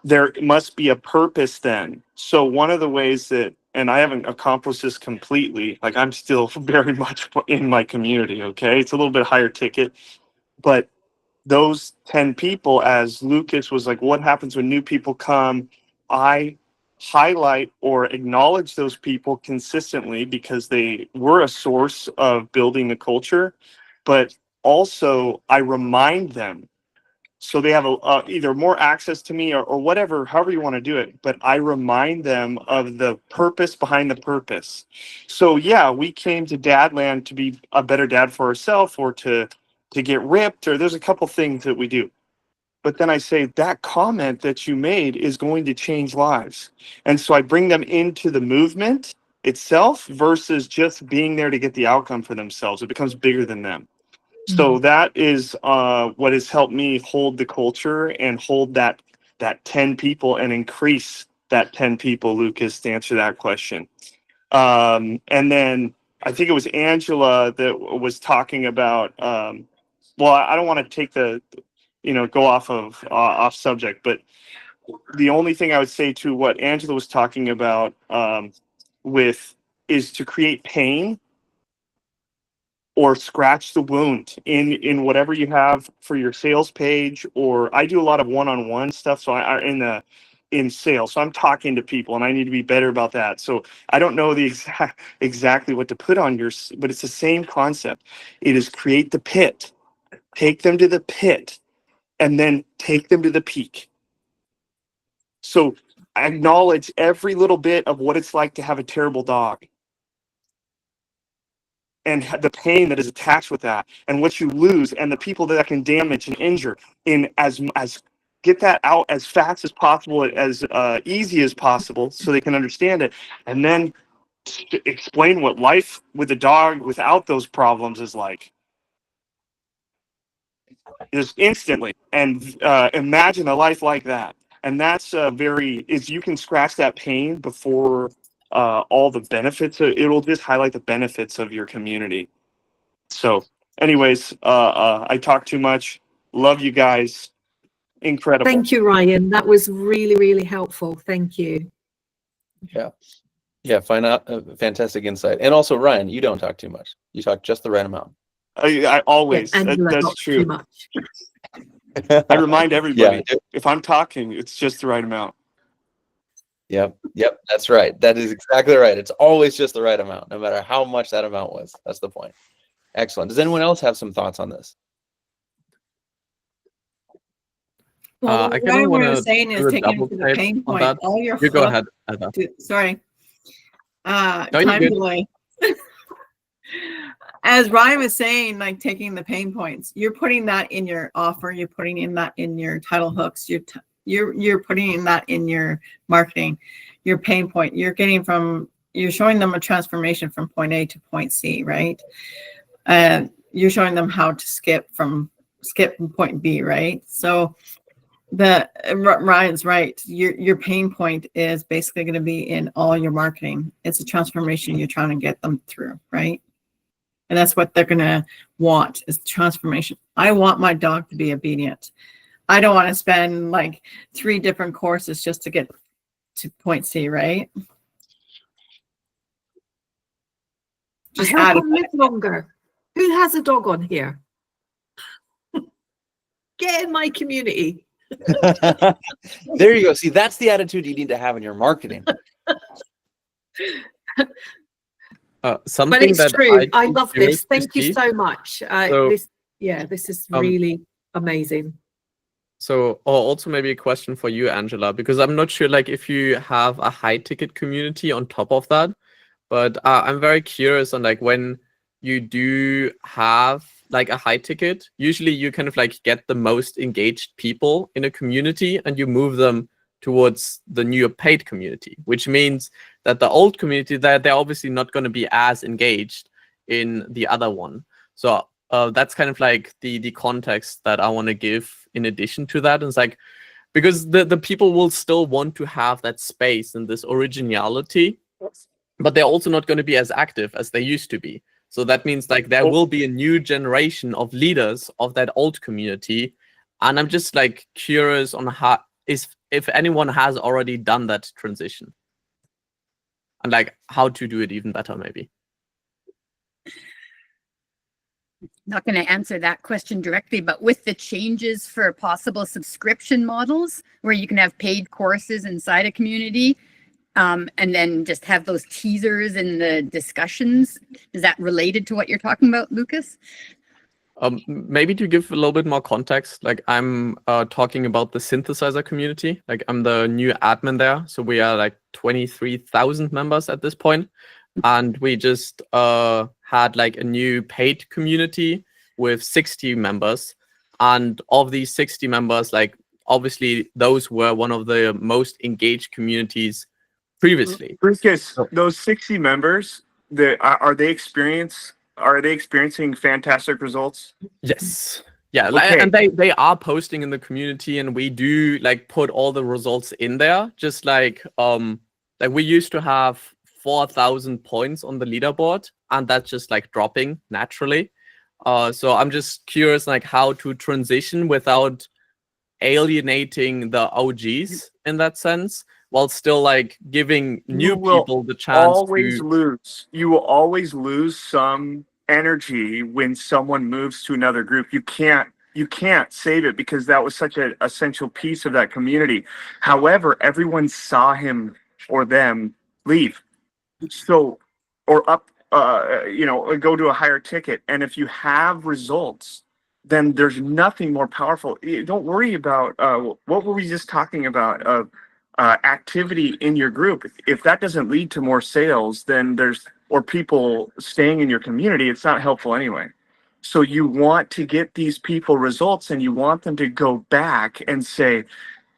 there must be a purpose then. So one of the ways that, and I haven't accomplished this completely, like I'm still very much in my community, okay? It's a little bit higher ticket. But those 10 people, as Lucas was like, what happens when new people come? I highlight or acknowledge those people consistently because they were a source of building the culture, but also I remind them, so they have either more access to me or whatever, however you want to do it, but I remind them of the purpose behind the purpose. So yeah, we came to Dadland to be a better dad for ourselves, or to get ripped, or there's a couple things that we do. But then I say that comment that you made is going to change lives. And so I bring them into the movement itself versus just being there to get the outcome for themselves. It becomes bigger than them. So that is what has helped me hold the culture and hold that 10 people and increase that 10 people, Lucas, to answer that question. And then I think it was Angela that was talking about, well, I don't want to take go off subject, but the only thing I would say to what Angela was talking about is to create pain or scratch the wound in whatever you have for your sales page. Or I do a lot of one-on-one stuff, so in sales, so I'm talking to people and I need to be better about that. So I don't know the exactly what to put on but it's the same concept. It is create the pit, take them to the pit, and then take them to the peak. So acknowledge every little bit of what it's like to have a terrible dog, and the pain that is attached with that, and what you lose, and the people that can damage and injure. In as get that out as fast as possible, as easy as possible, so they can understand it, and then explain what life with a dog without those problems is like. Just instantly, and imagine a life like that. And that's if you can scratch that pain before all the benefits, it'll just highlight the benefits of your community. So anyways, I talk too much. Love you guys. Incredible. Thank you, Ryan. That was really, really helpful. Thank you. Yeah, fantastic insight. And also, Ryan, you don't talk too much. You talk just the right amount. I always, Yeah, that's not true. too much. I remind everybody, Yeah. if I'm talking, it's just the right amount. Yep. That's right. That is exactly right. It's always just the right amount, no matter how much that amount was. That's the point. Excellent. Does anyone else have some thoughts on this? Well, I what kind of we're want to saying is do a taking double to the take pain on point. that. All your You go fluff- ahead, Heather. Sorry. No, you're Time good. delay. As Ryan was saying, like taking the pain points, you're putting that in your offer. You're putting in that in your title hooks. You're putting in that in your marketing. Your pain point. You're showing them a transformation from point A to point C, right? And you're showing them how to skip from point B, right? So Ryan's right. Your pain point is basically going to be in all your marketing. It's a transformation you're trying to get them through, right? And that's what they're going to want is transformation. I want my dog to be obedient. I don't want to spend like 3 different courses just to get to point C, right? Just Help add them live longer. Who has a dog on here? Get in my community. There you go. See, that's the attitude you need to have in your marketing. Something But it's that true. I think love viewers this. Thank you see- so much. So, This is really amazing. So, or also maybe a question for you, Angela, because I'm not sure like if you have a high ticket community on top of that, but I'm very curious on like when you do have like a high ticket, usually you kind of like get the most engaged people in a community and you move them towards the new paid community, which means that the old community that they're obviously not going to be as engaged in the other one. So that's kind of like the context that I want to give in addition to that. And it's like, because the people will still want to have that space and this originality, but they're also not going to be as active as they used to be. So that means like there will be a new generation of leaders of that old community. And I'm just like curious on how if anyone has already done that transition and like how to do it even better, maybe. Not going to answer that question directly, but with the changes for possible subscription models where you can have paid courses inside a community, and then just have those teasers in the discussions, is that related to what you're talking about, Lucas? Maybe to give a little bit more context, like I'm talking about the synthesizer community. Like I'm the new admin there. So we are like 23,000 members at this point. And we just had like a new paid community with 60 members. And of these 60 members, like obviously those were one of the most engaged communities previously. Lucas, those 60 members, are they experiencing fantastic results? Yes. Yeah, Okay. and they are posting in the community, and we do like put all the results in there. Just like we used to have 4,000 points on the leaderboard, and that's just like dropping naturally. So I'm just curious, like how to transition without alienating the OGs in that sense, while still like giving new people the chance always to lose. You will always lose some energy when someone moves to another group. You can't save it because that was such an essential piece of that community. However, everyone saw him or them leave. So, or up, go to a higher ticket. And if you have results, then there's nothing more powerful. Don't worry about what were we just talking about? Activity in your group. If that doesn't lead to more sales, then or people staying in your community, it's not helpful anyway. So you want to get these people results and you want them to go back and say,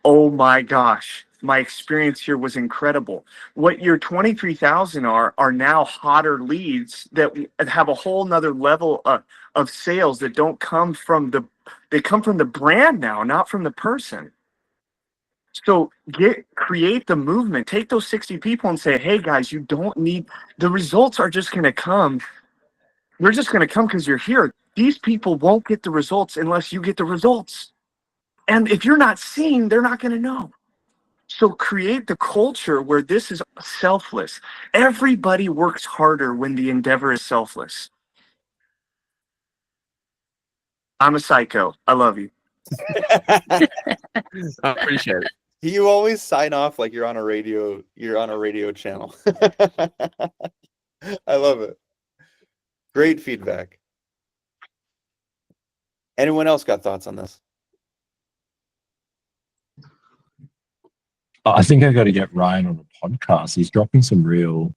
oh my gosh, my experience here was incredible. What your 23,000 are now hotter leads that have a whole nother level of sales that don't come from they come from the brand now, not from the person. So create the movement, take those 60 people and say, hey guys, you don't need, the results are just going to come. They're just going to come because you're here. These people won't get the results unless you get the results. And if you're not seeing, they're not going to know. So create the culture where this is selfless. Everybody works harder when the endeavor is selfless. I'm a psycho. I love you. I appreciate it. You always sign off like you're on a radio channel. I love it. Great feedback. Anyone else got thoughts on this? I think I got to get Ryan on a podcast. He's dropping some real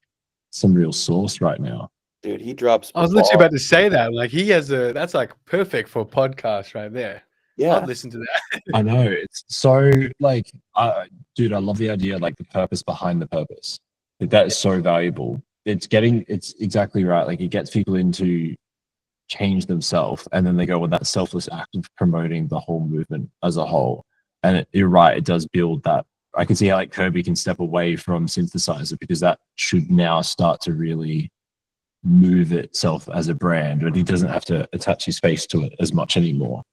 sauce right now. Dude, he drops. I was literally about to say that. Like that's like perfect for a podcast right there. Yeah. I'd listen to that. I know, it's so like, dude, I love the idea, like the purpose behind the purpose. Like, that is so valuable. It's exactly right. Like it gets people into change themselves, and then they go with that selfless act of promoting the whole movement as a whole. And you're right, it does build that. I can see how like Kirby can step away from synthesizer, because that should now start to really move itself as a brand, but he doesn't have to attach his face to it as much anymore.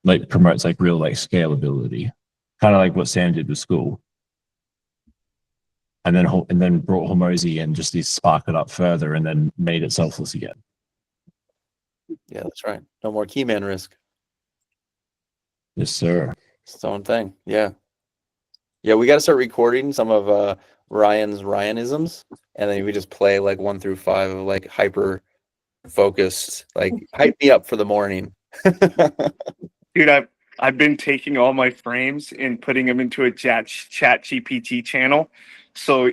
Like promotes like real like scalability, kind of like what Sam did with school, and then brought Hormozy and just spark it up further, and then made it selfless again. Yeah, that's right. No more key man risk. Yes, sir. It's its own thing. Yeah. Yeah, we got to start recording some of Ryan's Ryanisms, and then we just play like 1 through 5 of like hyper focused, like hype me up for the morning. Dude, I've been taking all my frames and putting them into a chat GPT channel. So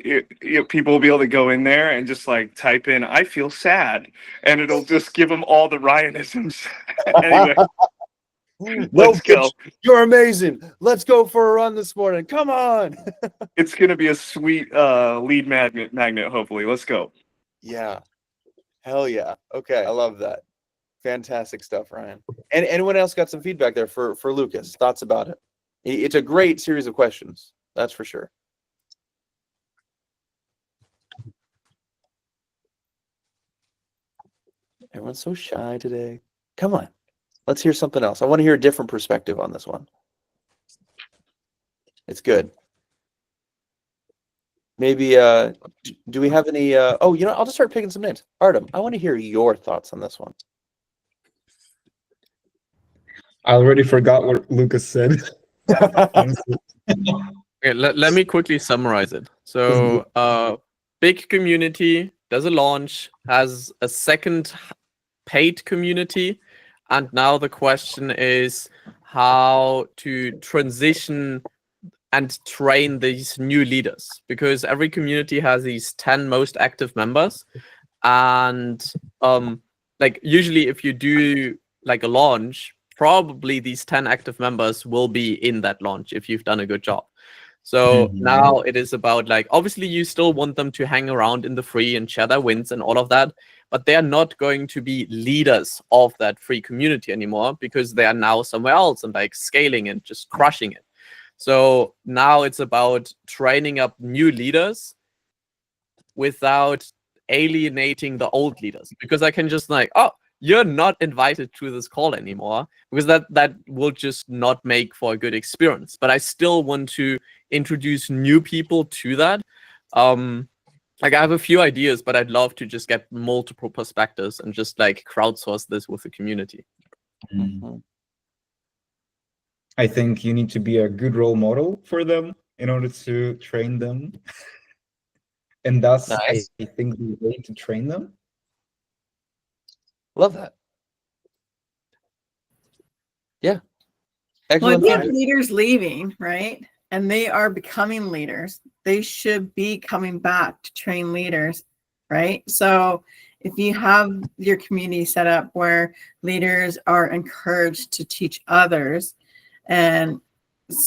people will be able to go in there and just like type in, I feel sad. And it'll just give them all the Ryanisms. Anyway, let's go. You're amazing. Let's go for a run this morning. Come on. It's going to be a sweet lead magnet, hopefully. Let's go. Yeah. Hell yeah. Okay. I love that. Fantastic stuff, Ryan. And anyone else got some feedback there for Lucas? Thoughts about it? It's a great series of questions. That's for sure. Everyone's so shy today. Come on. Let's hear something else. I want to hear a different perspective on this one. It's good. Maybe, do we have any, I'll just start picking some names. Artem, I want to hear your thoughts on this one. I already forgot what Lucas said. Okay, let me quickly summarize it. So, big community does a launch, has a second paid community, and now the question is how to transition and train these new leaders, because every community has these 10 most active members, and like usually if you do like a launch, probably these 10 active members will be in that launch if you've done a good job. So now it is about like, obviously you still want them to hang around in the free and share their wins and all of that, but they're not going to be leaders of that free community anymore, because they are now somewhere else and like scaling and just crushing it. So now it's about training up new leaders without alienating the old leaders, because I can just like, oh, you're not invited to this call anymore, because that will just not make for a good experience. But I still want to introduce new people to that. Like I have a few ideas, but I'd love to just get multiple perspectives and just like crowdsource this with the community. I think you need to be a good role model for them in order to train them. And that's, Nice. I think, the way to train them. Love that. Yeah. Well, Excellent. if we have leaders leaving, right, and they are becoming leaders, they should be coming back to train leaders, right? So if you have your community set up where leaders are encouraged to teach others, and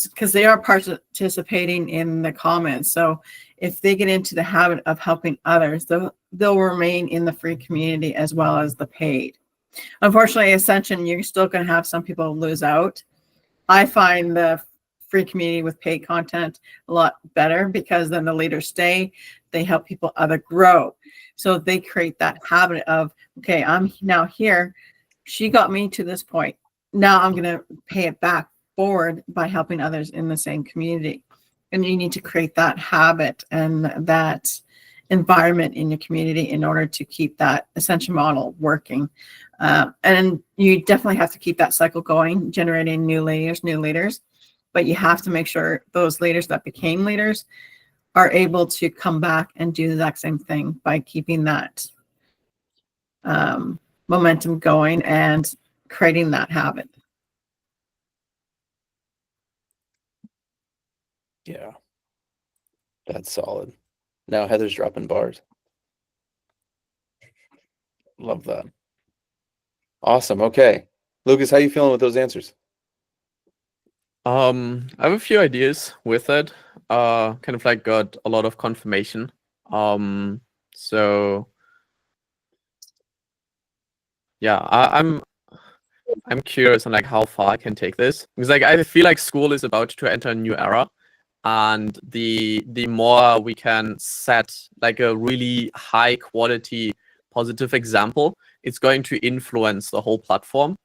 because they are participating in the comments, so if they get into the habit of helping others, they'll remain in the free community as well as the paid. Unfortunately, Ascension, you're still going to have some people lose out. I find the free community with paid content a lot better, because then the leaders stay, they help people other grow. So they create that habit of, okay, I'm now here. She got me to this point. Now I'm going to pay it back forward by helping others in the same community. And you need to create that habit and that environment in your community in order to keep that Ascension model working. And you definitely have to keep that cycle going, generating new leaders. But you have to make sure those leaders that became leaders are able to come back and do the exact same thing by keeping that momentum going and creating that habit. Yeah. That's solid. Now Heather's dropping bars. Love that. Awesome. Okay. Lucas, how you feeling with those answers? I have a few ideas with it. Kind of like got a lot of confirmation. So yeah, I'm curious on like how far I can take this, because like I feel like school is about to enter a new era, and the more we can set like a really high quality positive example, it's going to influence the whole platform.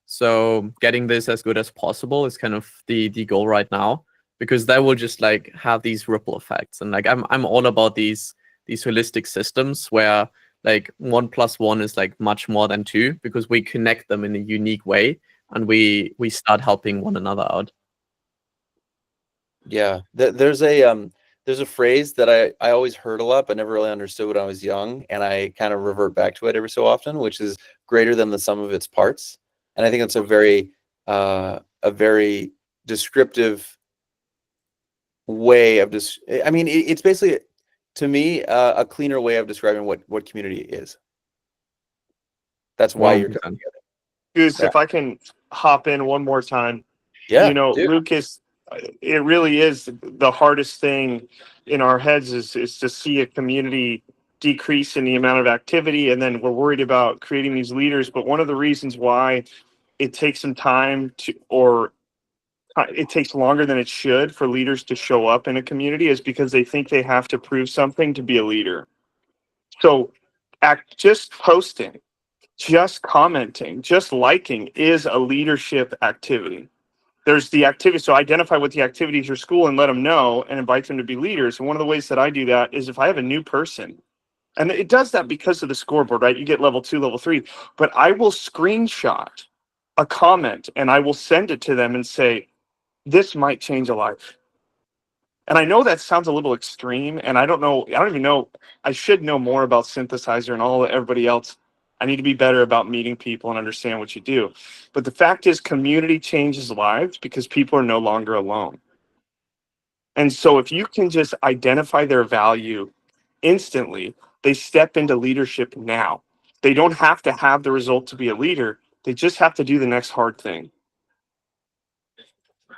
So getting this as good as possible is kind of the goal right now, because that will just like have these ripple effects. And like I'm all about these holistic systems where like 1 + 1 is like much more than 2, because we connect them in a unique way and we start helping one another out. Yeah. There's a phrase that I always heard a lot, but never really understood when I was young, and I kind of revert back to it every so often, which is greater than the sum of its parts. And I think that's a very descriptive way of I mean, it's basically, to me, a cleaner way of describing what community is. That's why you're coming together. Goose, if I can hop in one more time. Yeah, You know, dude. Lucas, it really is the hardest thing in our heads is to see a community decrease in the amount of activity, and then we're worried about creating these leaders. But one of the reasons why it takes some time or it takes longer than it should for leaders to show up in a community is because they think they have to prove something to be a leader. So just posting, just commenting, just liking is a leadership activity. There's the activity. So identify what the activity is your school and let them know and invite them to be leaders. And one of the ways that I do that is if I have a new person, and it does that because of the scoreboard, right? You get level 2, level 3, but I will screenshot a comment and I will send it to them and say, this might change a life. And I know that sounds a little extreme, and I don't even know, I should know more about Synthesizer and everybody else. I need to be better about meeting people and understand what you do. But the fact is, community changes lives because people are no longer alone. And so if you can just identify their value instantly, they step into leadership now. They don't have to have the result to be a leader. They just have to do the next hard thing.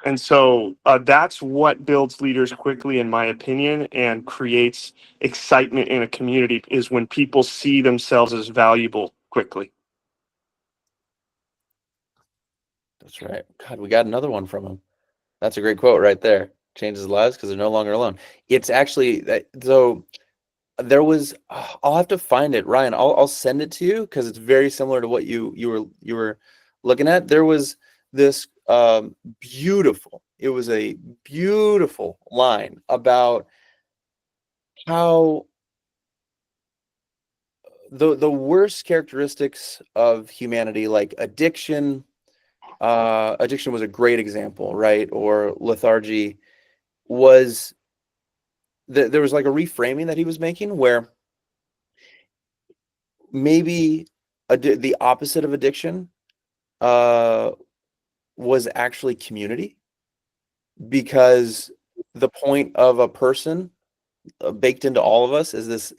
And so that's what builds leaders quickly, in my opinion, and creates excitement in a community, is when people see themselves as valuable quickly. That's right. God, we got another one from him. That's a great quote right there. Changes lives because they're no longer alone. It's actually that. So there was. I'll have to find it, Ryan. I'll send it to you because it's very similar to what you were looking at. There was this beautiful. It was a beautiful line about how the worst characteristics of humanity, like addiction. Addiction was a great example, right? Or lethargy was. There was like a reframing that he was making where maybe the opposite of addiction was actually community, because the point of a person baked into all of us is this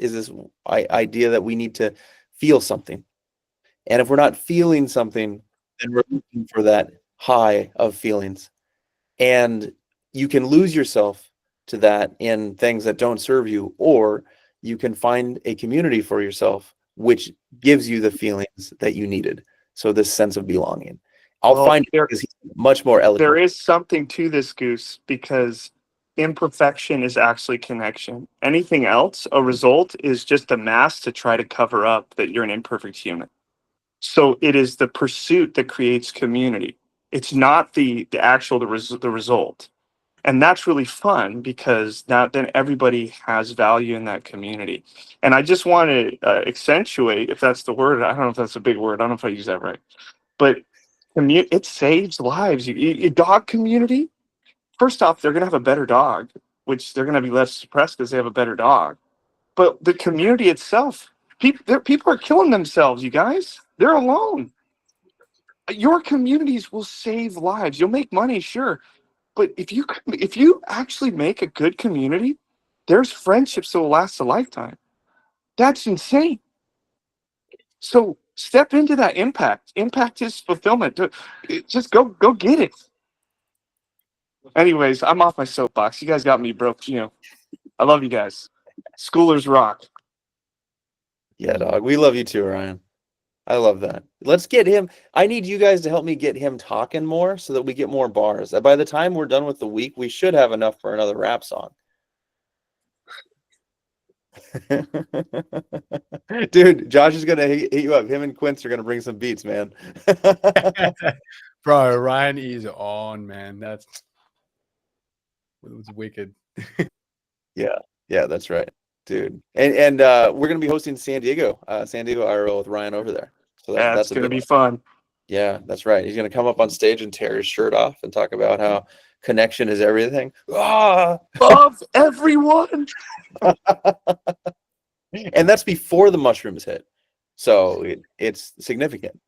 idea that we need to feel something, and if we're not feeling something, then we're looking for that high of feelings, and you can lose yourself to that in things that don't serve you, or you can find a community for yourself which gives you the feelings that you needed. So this sense of belonging. I'll find it because he's much more eloquent. There is something to this, Goose, because imperfection is actually connection. Anything else, a result, is just a mask to try to cover up that you're an imperfect human. So it is the pursuit that creates community. It's not the result. And that's really fun because now then everybody has value in that community. And I just want to accentuate, if that's the word, I don't know if that's a big word, I don't know if I use that right, but it saves lives. Your dog community, first off, they're going to have a better dog, which they're going to be less suppressed because they have a better dog. But the community itself, people are killing themselves, you guys. They're alone. Your communities will save lives. You'll make money, sure. But if you actually make a good community, there's friendships that will last a lifetime. That's insane. So step into that impact. Impact is fulfillment. Just go get it. Anyways, I'm off my soapbox. You guys got me broke. I love you guys. Schoolers rock. Yeah, dog. We love you too, Ryan. I love that. Let's get him. I need you guys to help me get him talking more so that we get more bars. By the time we're done with the week, we should have enough for another rap song. Dude, Josh is going to hit you up. Him and Quince are going to bring some beats, man. Bro, Ryan is on, man. That's wicked. Yeah, that's right, dude. And we're going to be hosting San Diego IRL with Ryan over there. So that's going to be fun. Yeah, that's right. He's going to come up on stage and tear his shirt off and talk about how connection is everything. Love everyone. And that's before the mushrooms hit. So it's significant,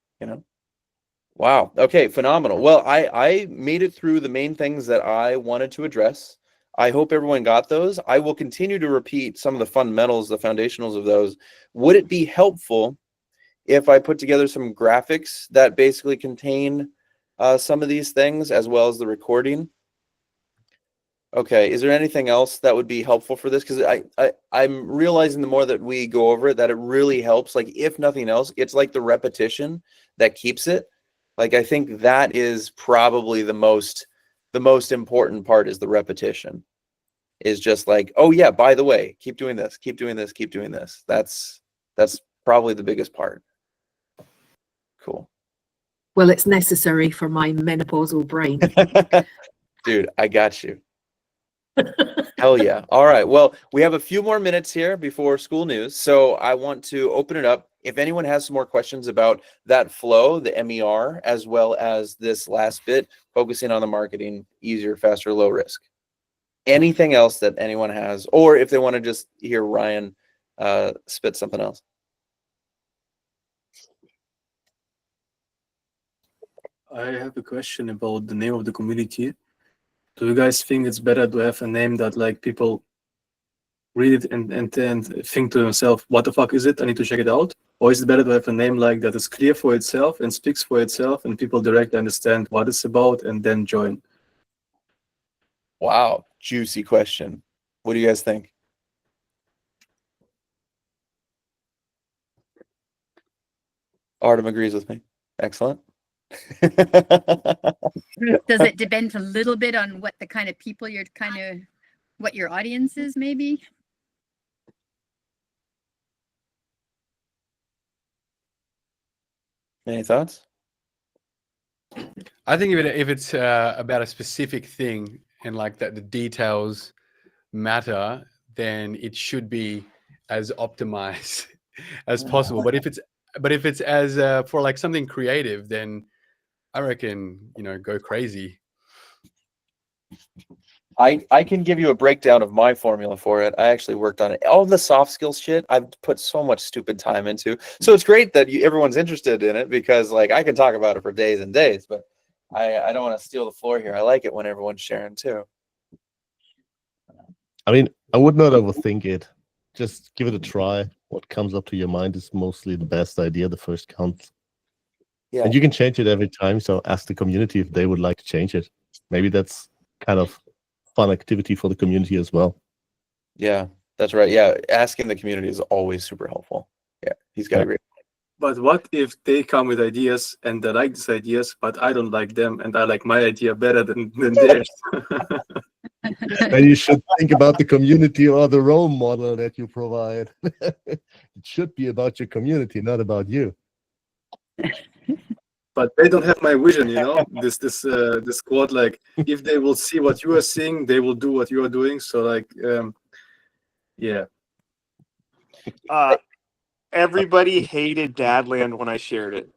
Wow. Okay, phenomenal. Well, I made it through the main things that I wanted to address. I hope everyone got those. I will continue to repeat some of the fundamentals, the foundationals of those. Would it be helpful if I put together some graphics that basically contain some of these things as well as the recording? Okay, is there anything else that would be helpful for this? Because I'm realizing the more that we go over it, that it really helps. Like, if nothing else, it's like the repetition that keeps it. Like, I think that is probably the most important part, is the repetition. Is just like, oh yeah, by the way, keep doing this, keep doing this, keep doing this. That's probably the biggest part. Cool. Well, it's necessary for my menopausal brain. Dude, I got you. Hell yeah. All right. Well, we have a few more minutes here before school news. So I want to open it up. If anyone has some more questions about that flow, the MER, as well as this last bit, focusing on the marketing, easier, faster, low risk. Anything else that anyone has, or if they want to just hear Ryan spit something else. I have a question about the name of the community. Do you guys think it's better to have a name that like people read it and then think to themselves, what the fuck is it? I need to check it out. Or is it better to have a name like that is clear for itself and speaks for itself and people directly understand what it's about and then join? Wow. Juicy question. What do you guys think? Artem agrees with me. Excellent. Does it depend a little bit on what the kind of people what your audience is, maybe? Any thoughts? I think if it's about a specific thing and like that the details matter, then it should be as optimized as possible. But if it's as for like something creative, then I reckon, go crazy. I can give you a breakdown of my formula for it. I actually worked on it. All the soft skills shit, I've put so much stupid time into. So it's great that everyone's interested in it, because like I can talk about it for days and days, but I don't want to steal the floor here. I like it when everyone's sharing too. I mean, I would not overthink it. Just give it a try. What comes up to your mind is mostly the best idea. The first counts. Yeah. And you can change it every time. So ask the community if they would like to change it. Maybe that's kind of fun activity for the community as well. Yeah, that's right. Yeah, asking the community is always super helpful. Yeah, he's got a great point. But what if they come with ideas and they like these ideas, but I don't like them and I like my idea better than theirs? And you should think about the community or the role model that you provide. It should be about your community, not about you. but they don't have my vision, you know. This quote, like, if they will see what you are seeing, they will do what you are doing. So like, yeah. Everybody hated Dadland when I shared it.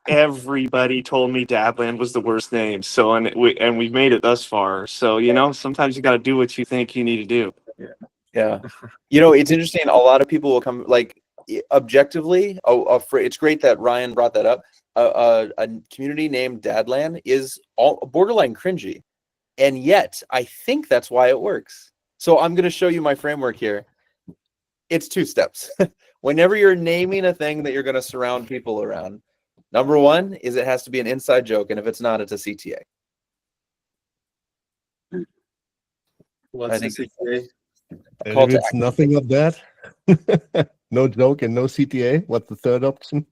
Everybody told me Dadland was the worst name. So we've made it thus far. So you know, sometimes you got to do what you think you need to do. Yeah. You know, it's interesting. A lot of people will come, like, objectively. It's great that Ryan brought that up. A community named Dadland is all borderline cringy, and yet I think that's why it works. So I'm going to show you my framework here. It's 2 steps. Whenever you're naming a thing that you're going to surround people around, number 1 is it has to be an inside joke, and if it's not, it's a CTA. What's the CTA? And if it's nothing of that, no joke and no CTA, what's the third option?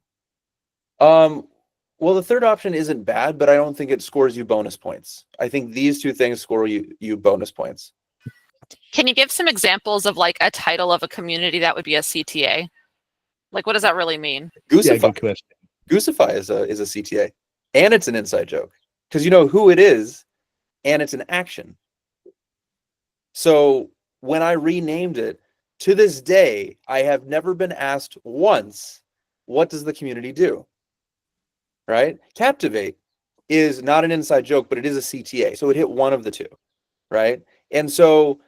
Well, the third option isn't bad, but I don't think it scores you bonus points. I think these 2 things score you bonus points. Can you give some examples of like a title of a community that would be a CTA? Like, what does that really mean? Goosify. Yeah, good question. Goosify is a CTA, and it's an inside joke because you know who it is, and it's an action. So when I renamed it, to this day, I have never been asked once, what does the community do? Right? Captivate is not an inside joke, but it is a CTA. So it hit one of the 2, right? And so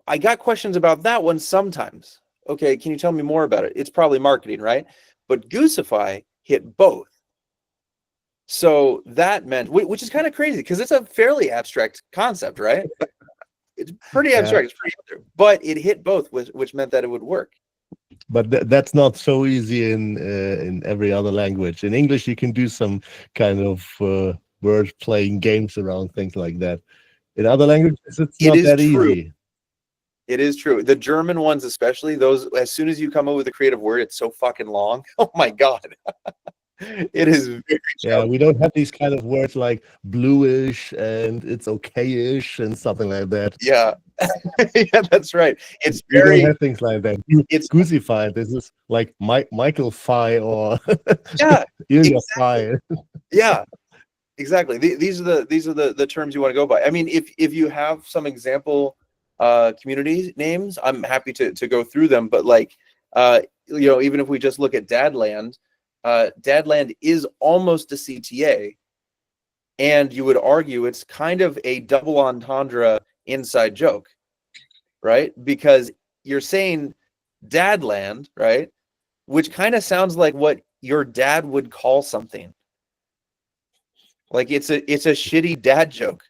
I got questions about that one sometimes. Okay, can you tell me more about it? It's probably marketing, right? But Goosify hit both. So that meant, which is kind of crazy because it's a fairly abstract concept, right? It's pretty abstract, it's pretty out there, but it hit both, which meant that it would work. But that's not so easy in every other language. In English, you can do some kind of word playing games around things like that. In other languages, it's not that easy. It is true. The German ones, especially, those, as soon as you come up with a creative word, it's so fucking long. Oh my God. It is very Yeah, we don't have these kind of words like bluish and it's okay-ish and something like that. Yeah. Yeah, that's right. It's We very don't have things like that. It's Goosify. This is like Michael Phi or yeah, Ilya Phi. yeah, exactly. These are the terms you want to go by. I mean, if you have some example community names, I'm happy to go through them. But like, you know, even if we just look at Dadland, Dadland is almost a CTA, and you would argue it's kind of a double entendre inside joke, right? Because you're saying Dadland, right? Which kind of sounds like what your dad would call something. Like it's a shitty dad joke.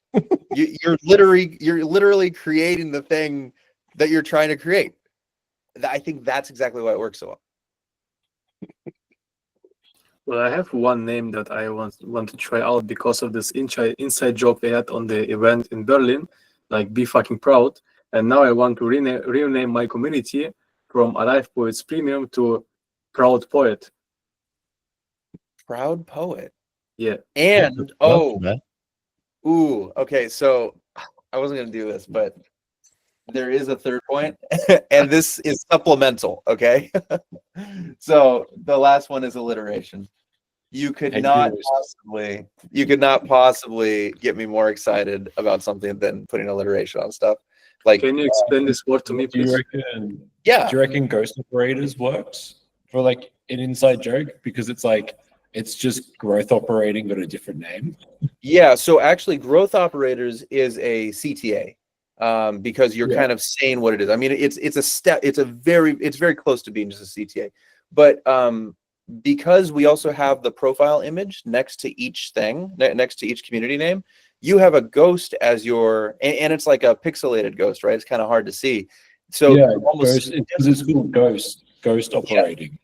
You're literally creating the thing that you're trying to create. I think that's exactly why it works so well. Well, I have one name that I want to try out because of this inside joke they had on the event in Berlin, like Be Fucking Proud. And now I want to rename my community from Alive Poets Premium to Proud Poet. Proud Poet. Yeah. And okay, so I wasn't gonna do this, but there is a third point, and this is supplemental, okay? So the last one is alliteration. You could not possibly get me more excited about something than putting alliteration on stuff. Like, can you explain this word to me, Do you please? reckon? Yeah. Do you reckon Ghost Operators works for like an inside joke because it's like it's just growth operating but a different name? Yeah, so actually growth operators is a CTA. Because you're kind of saying what it is. I mean, it's a step, it's very close to being just a CTA. But because we also have the profile image next to each thing, next to each community name, you have a ghost as your, and it's like a pixelated ghost, right? It's kind of hard to see. So yeah, because it's called ghost operating. Yeah.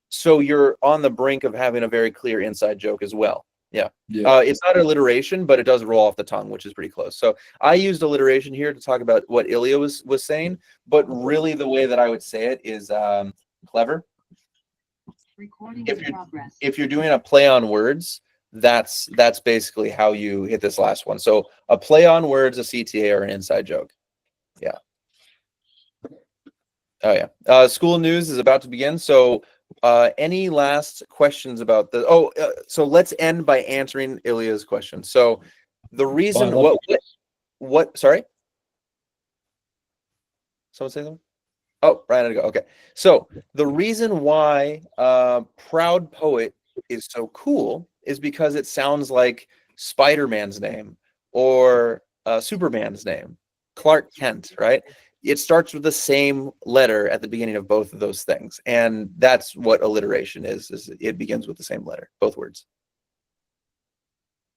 So you're on the brink of having a very clear inside joke as well. Yeah. It's not alliteration, but it does roll off the tongue, which is pretty close. So I used alliteration here to talk about what Ilya was saying, but really the way that I would say it is clever. If you're doing a play on words, that's basically how you hit this last one. So a play on words, a CTA, or an inside joke. Yeah. Oh yeah. School news is about to begin. So any last questions about the? Oh, so let's end by answering Ilya's question. So, the reason what? Sorry. Someone say something. Oh, Ryan had to go. Okay. So the reason why Proud Poet is so cool is because it sounds like Spider-Man's name or Superman's name, Clark Kent, right? It starts with the same letter at the beginning of both of those things. And that's what alliteration is it begins with the same letter, both words.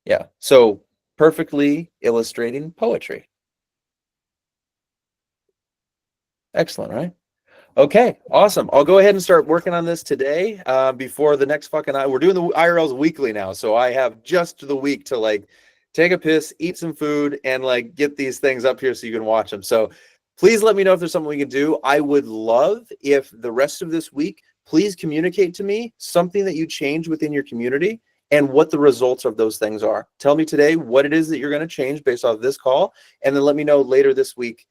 Yeah. So perfectly illustrating poetry. Excellent, right? Okay, awesome. I'll go ahead and start working on this today before the next fucking we're doing the IRLs weekly now, so I have just the week to like take a piss, eat some food, and like get these things up here so you can watch them. So please let me know if there's something we can do. I would love if the rest of this week, please communicate to me something that you change within your community and what the results of those things are. Tell me today what it is that you're going to change based off this call, and then let me know later this week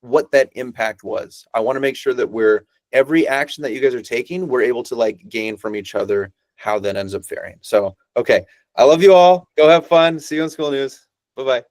what that impact was. I want to make sure that every action that you guys are taking, we're able to like gain from each other how that ends up faring. So, okay. I love you all. Go have fun. See you on School News. Bye-bye.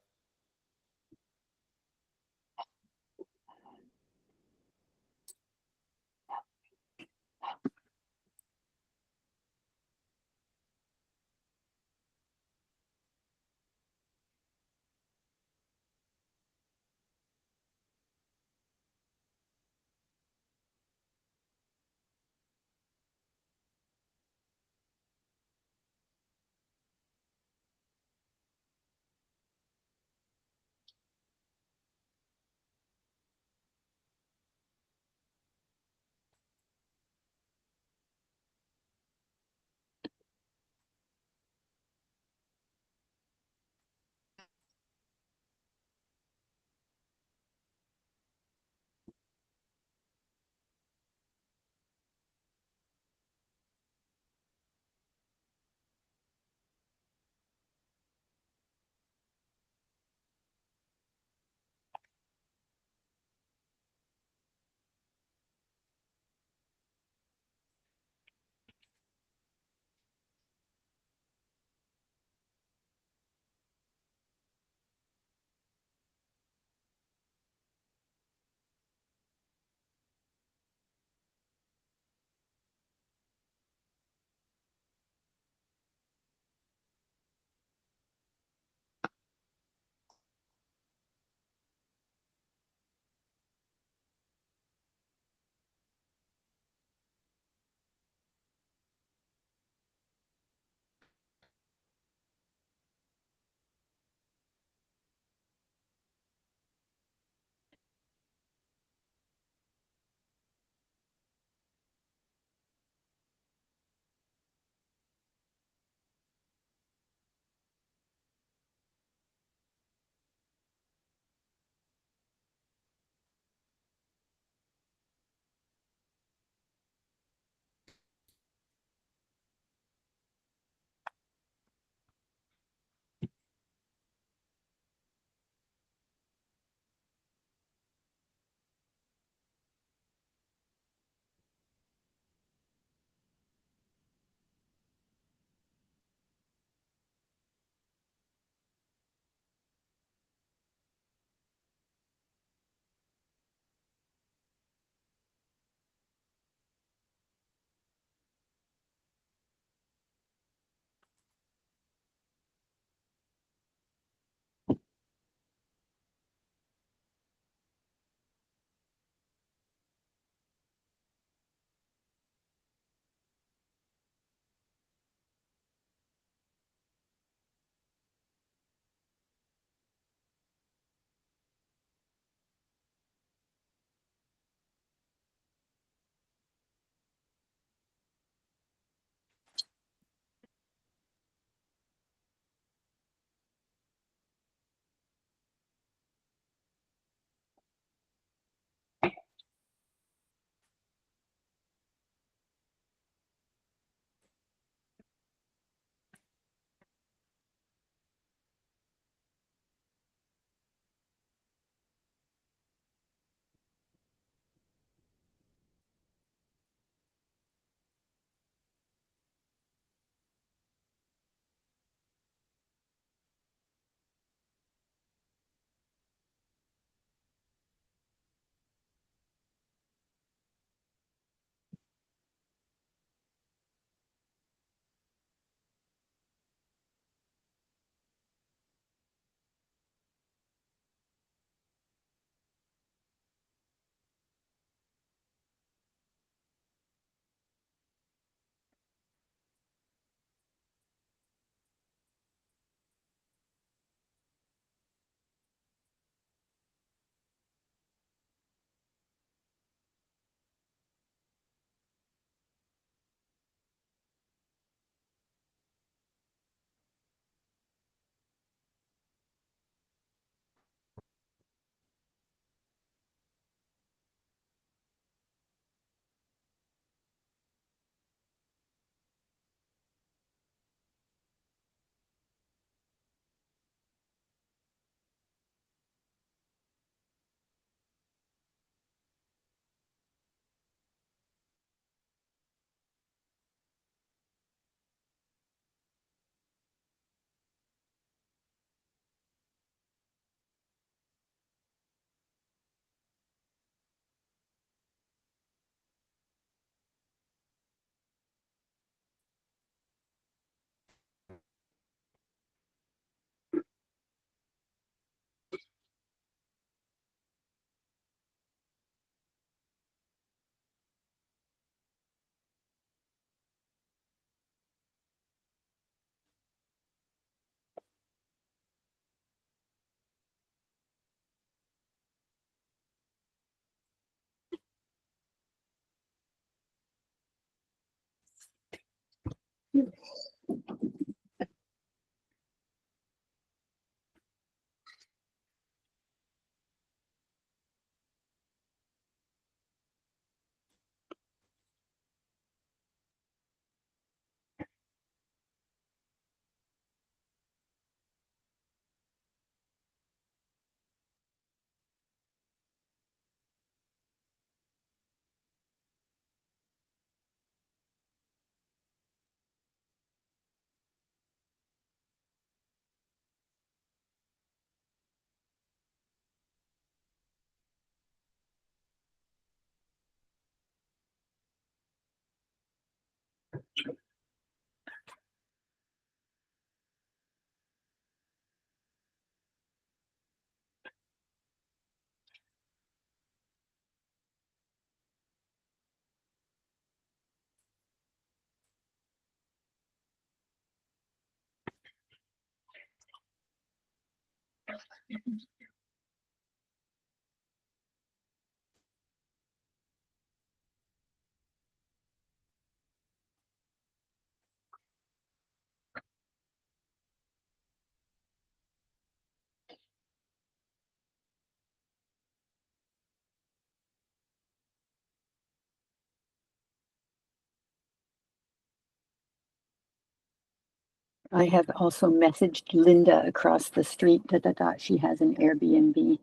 I have also messaged Linda across the street that she has an Airbnb.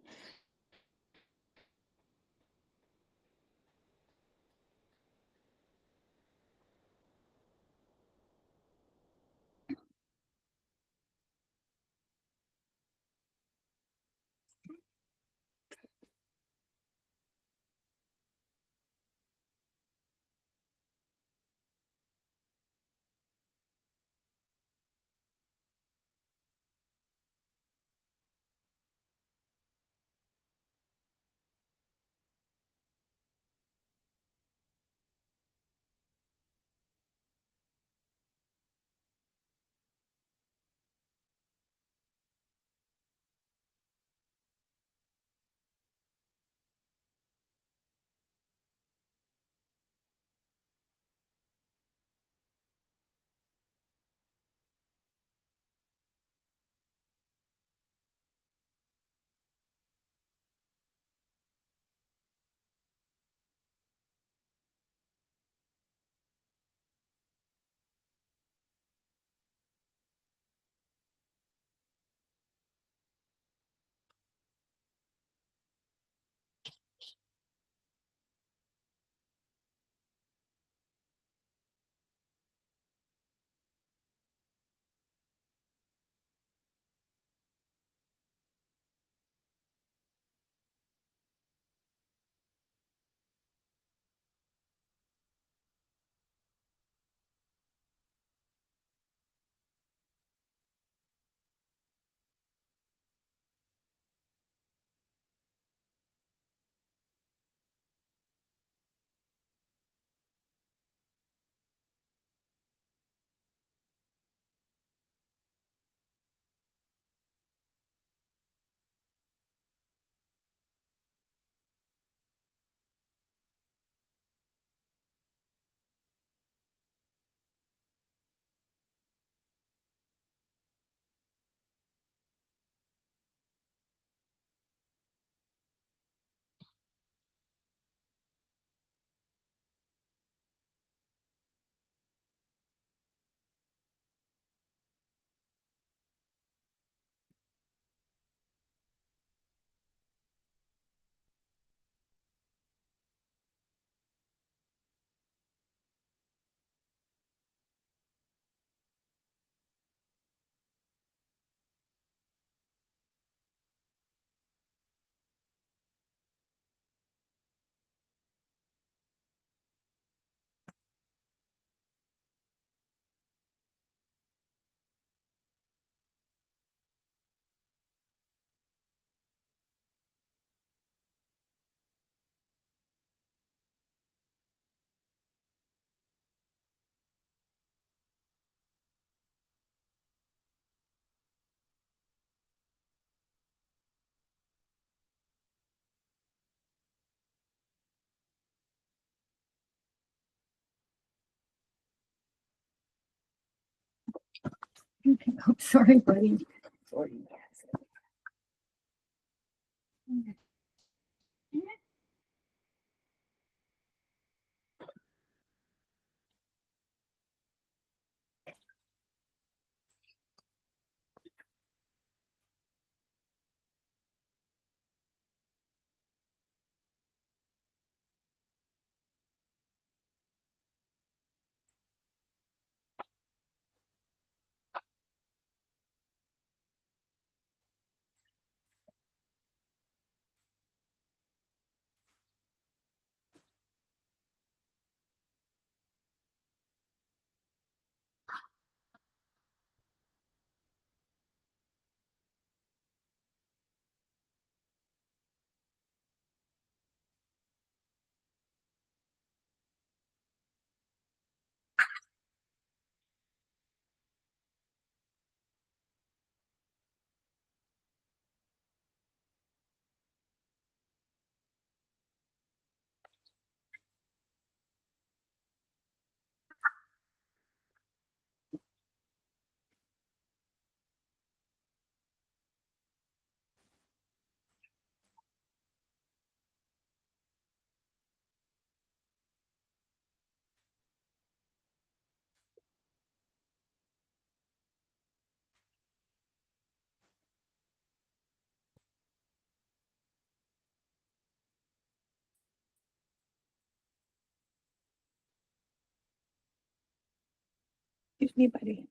Oh, sorry, buddy. Sorry. Excuse me, buddy.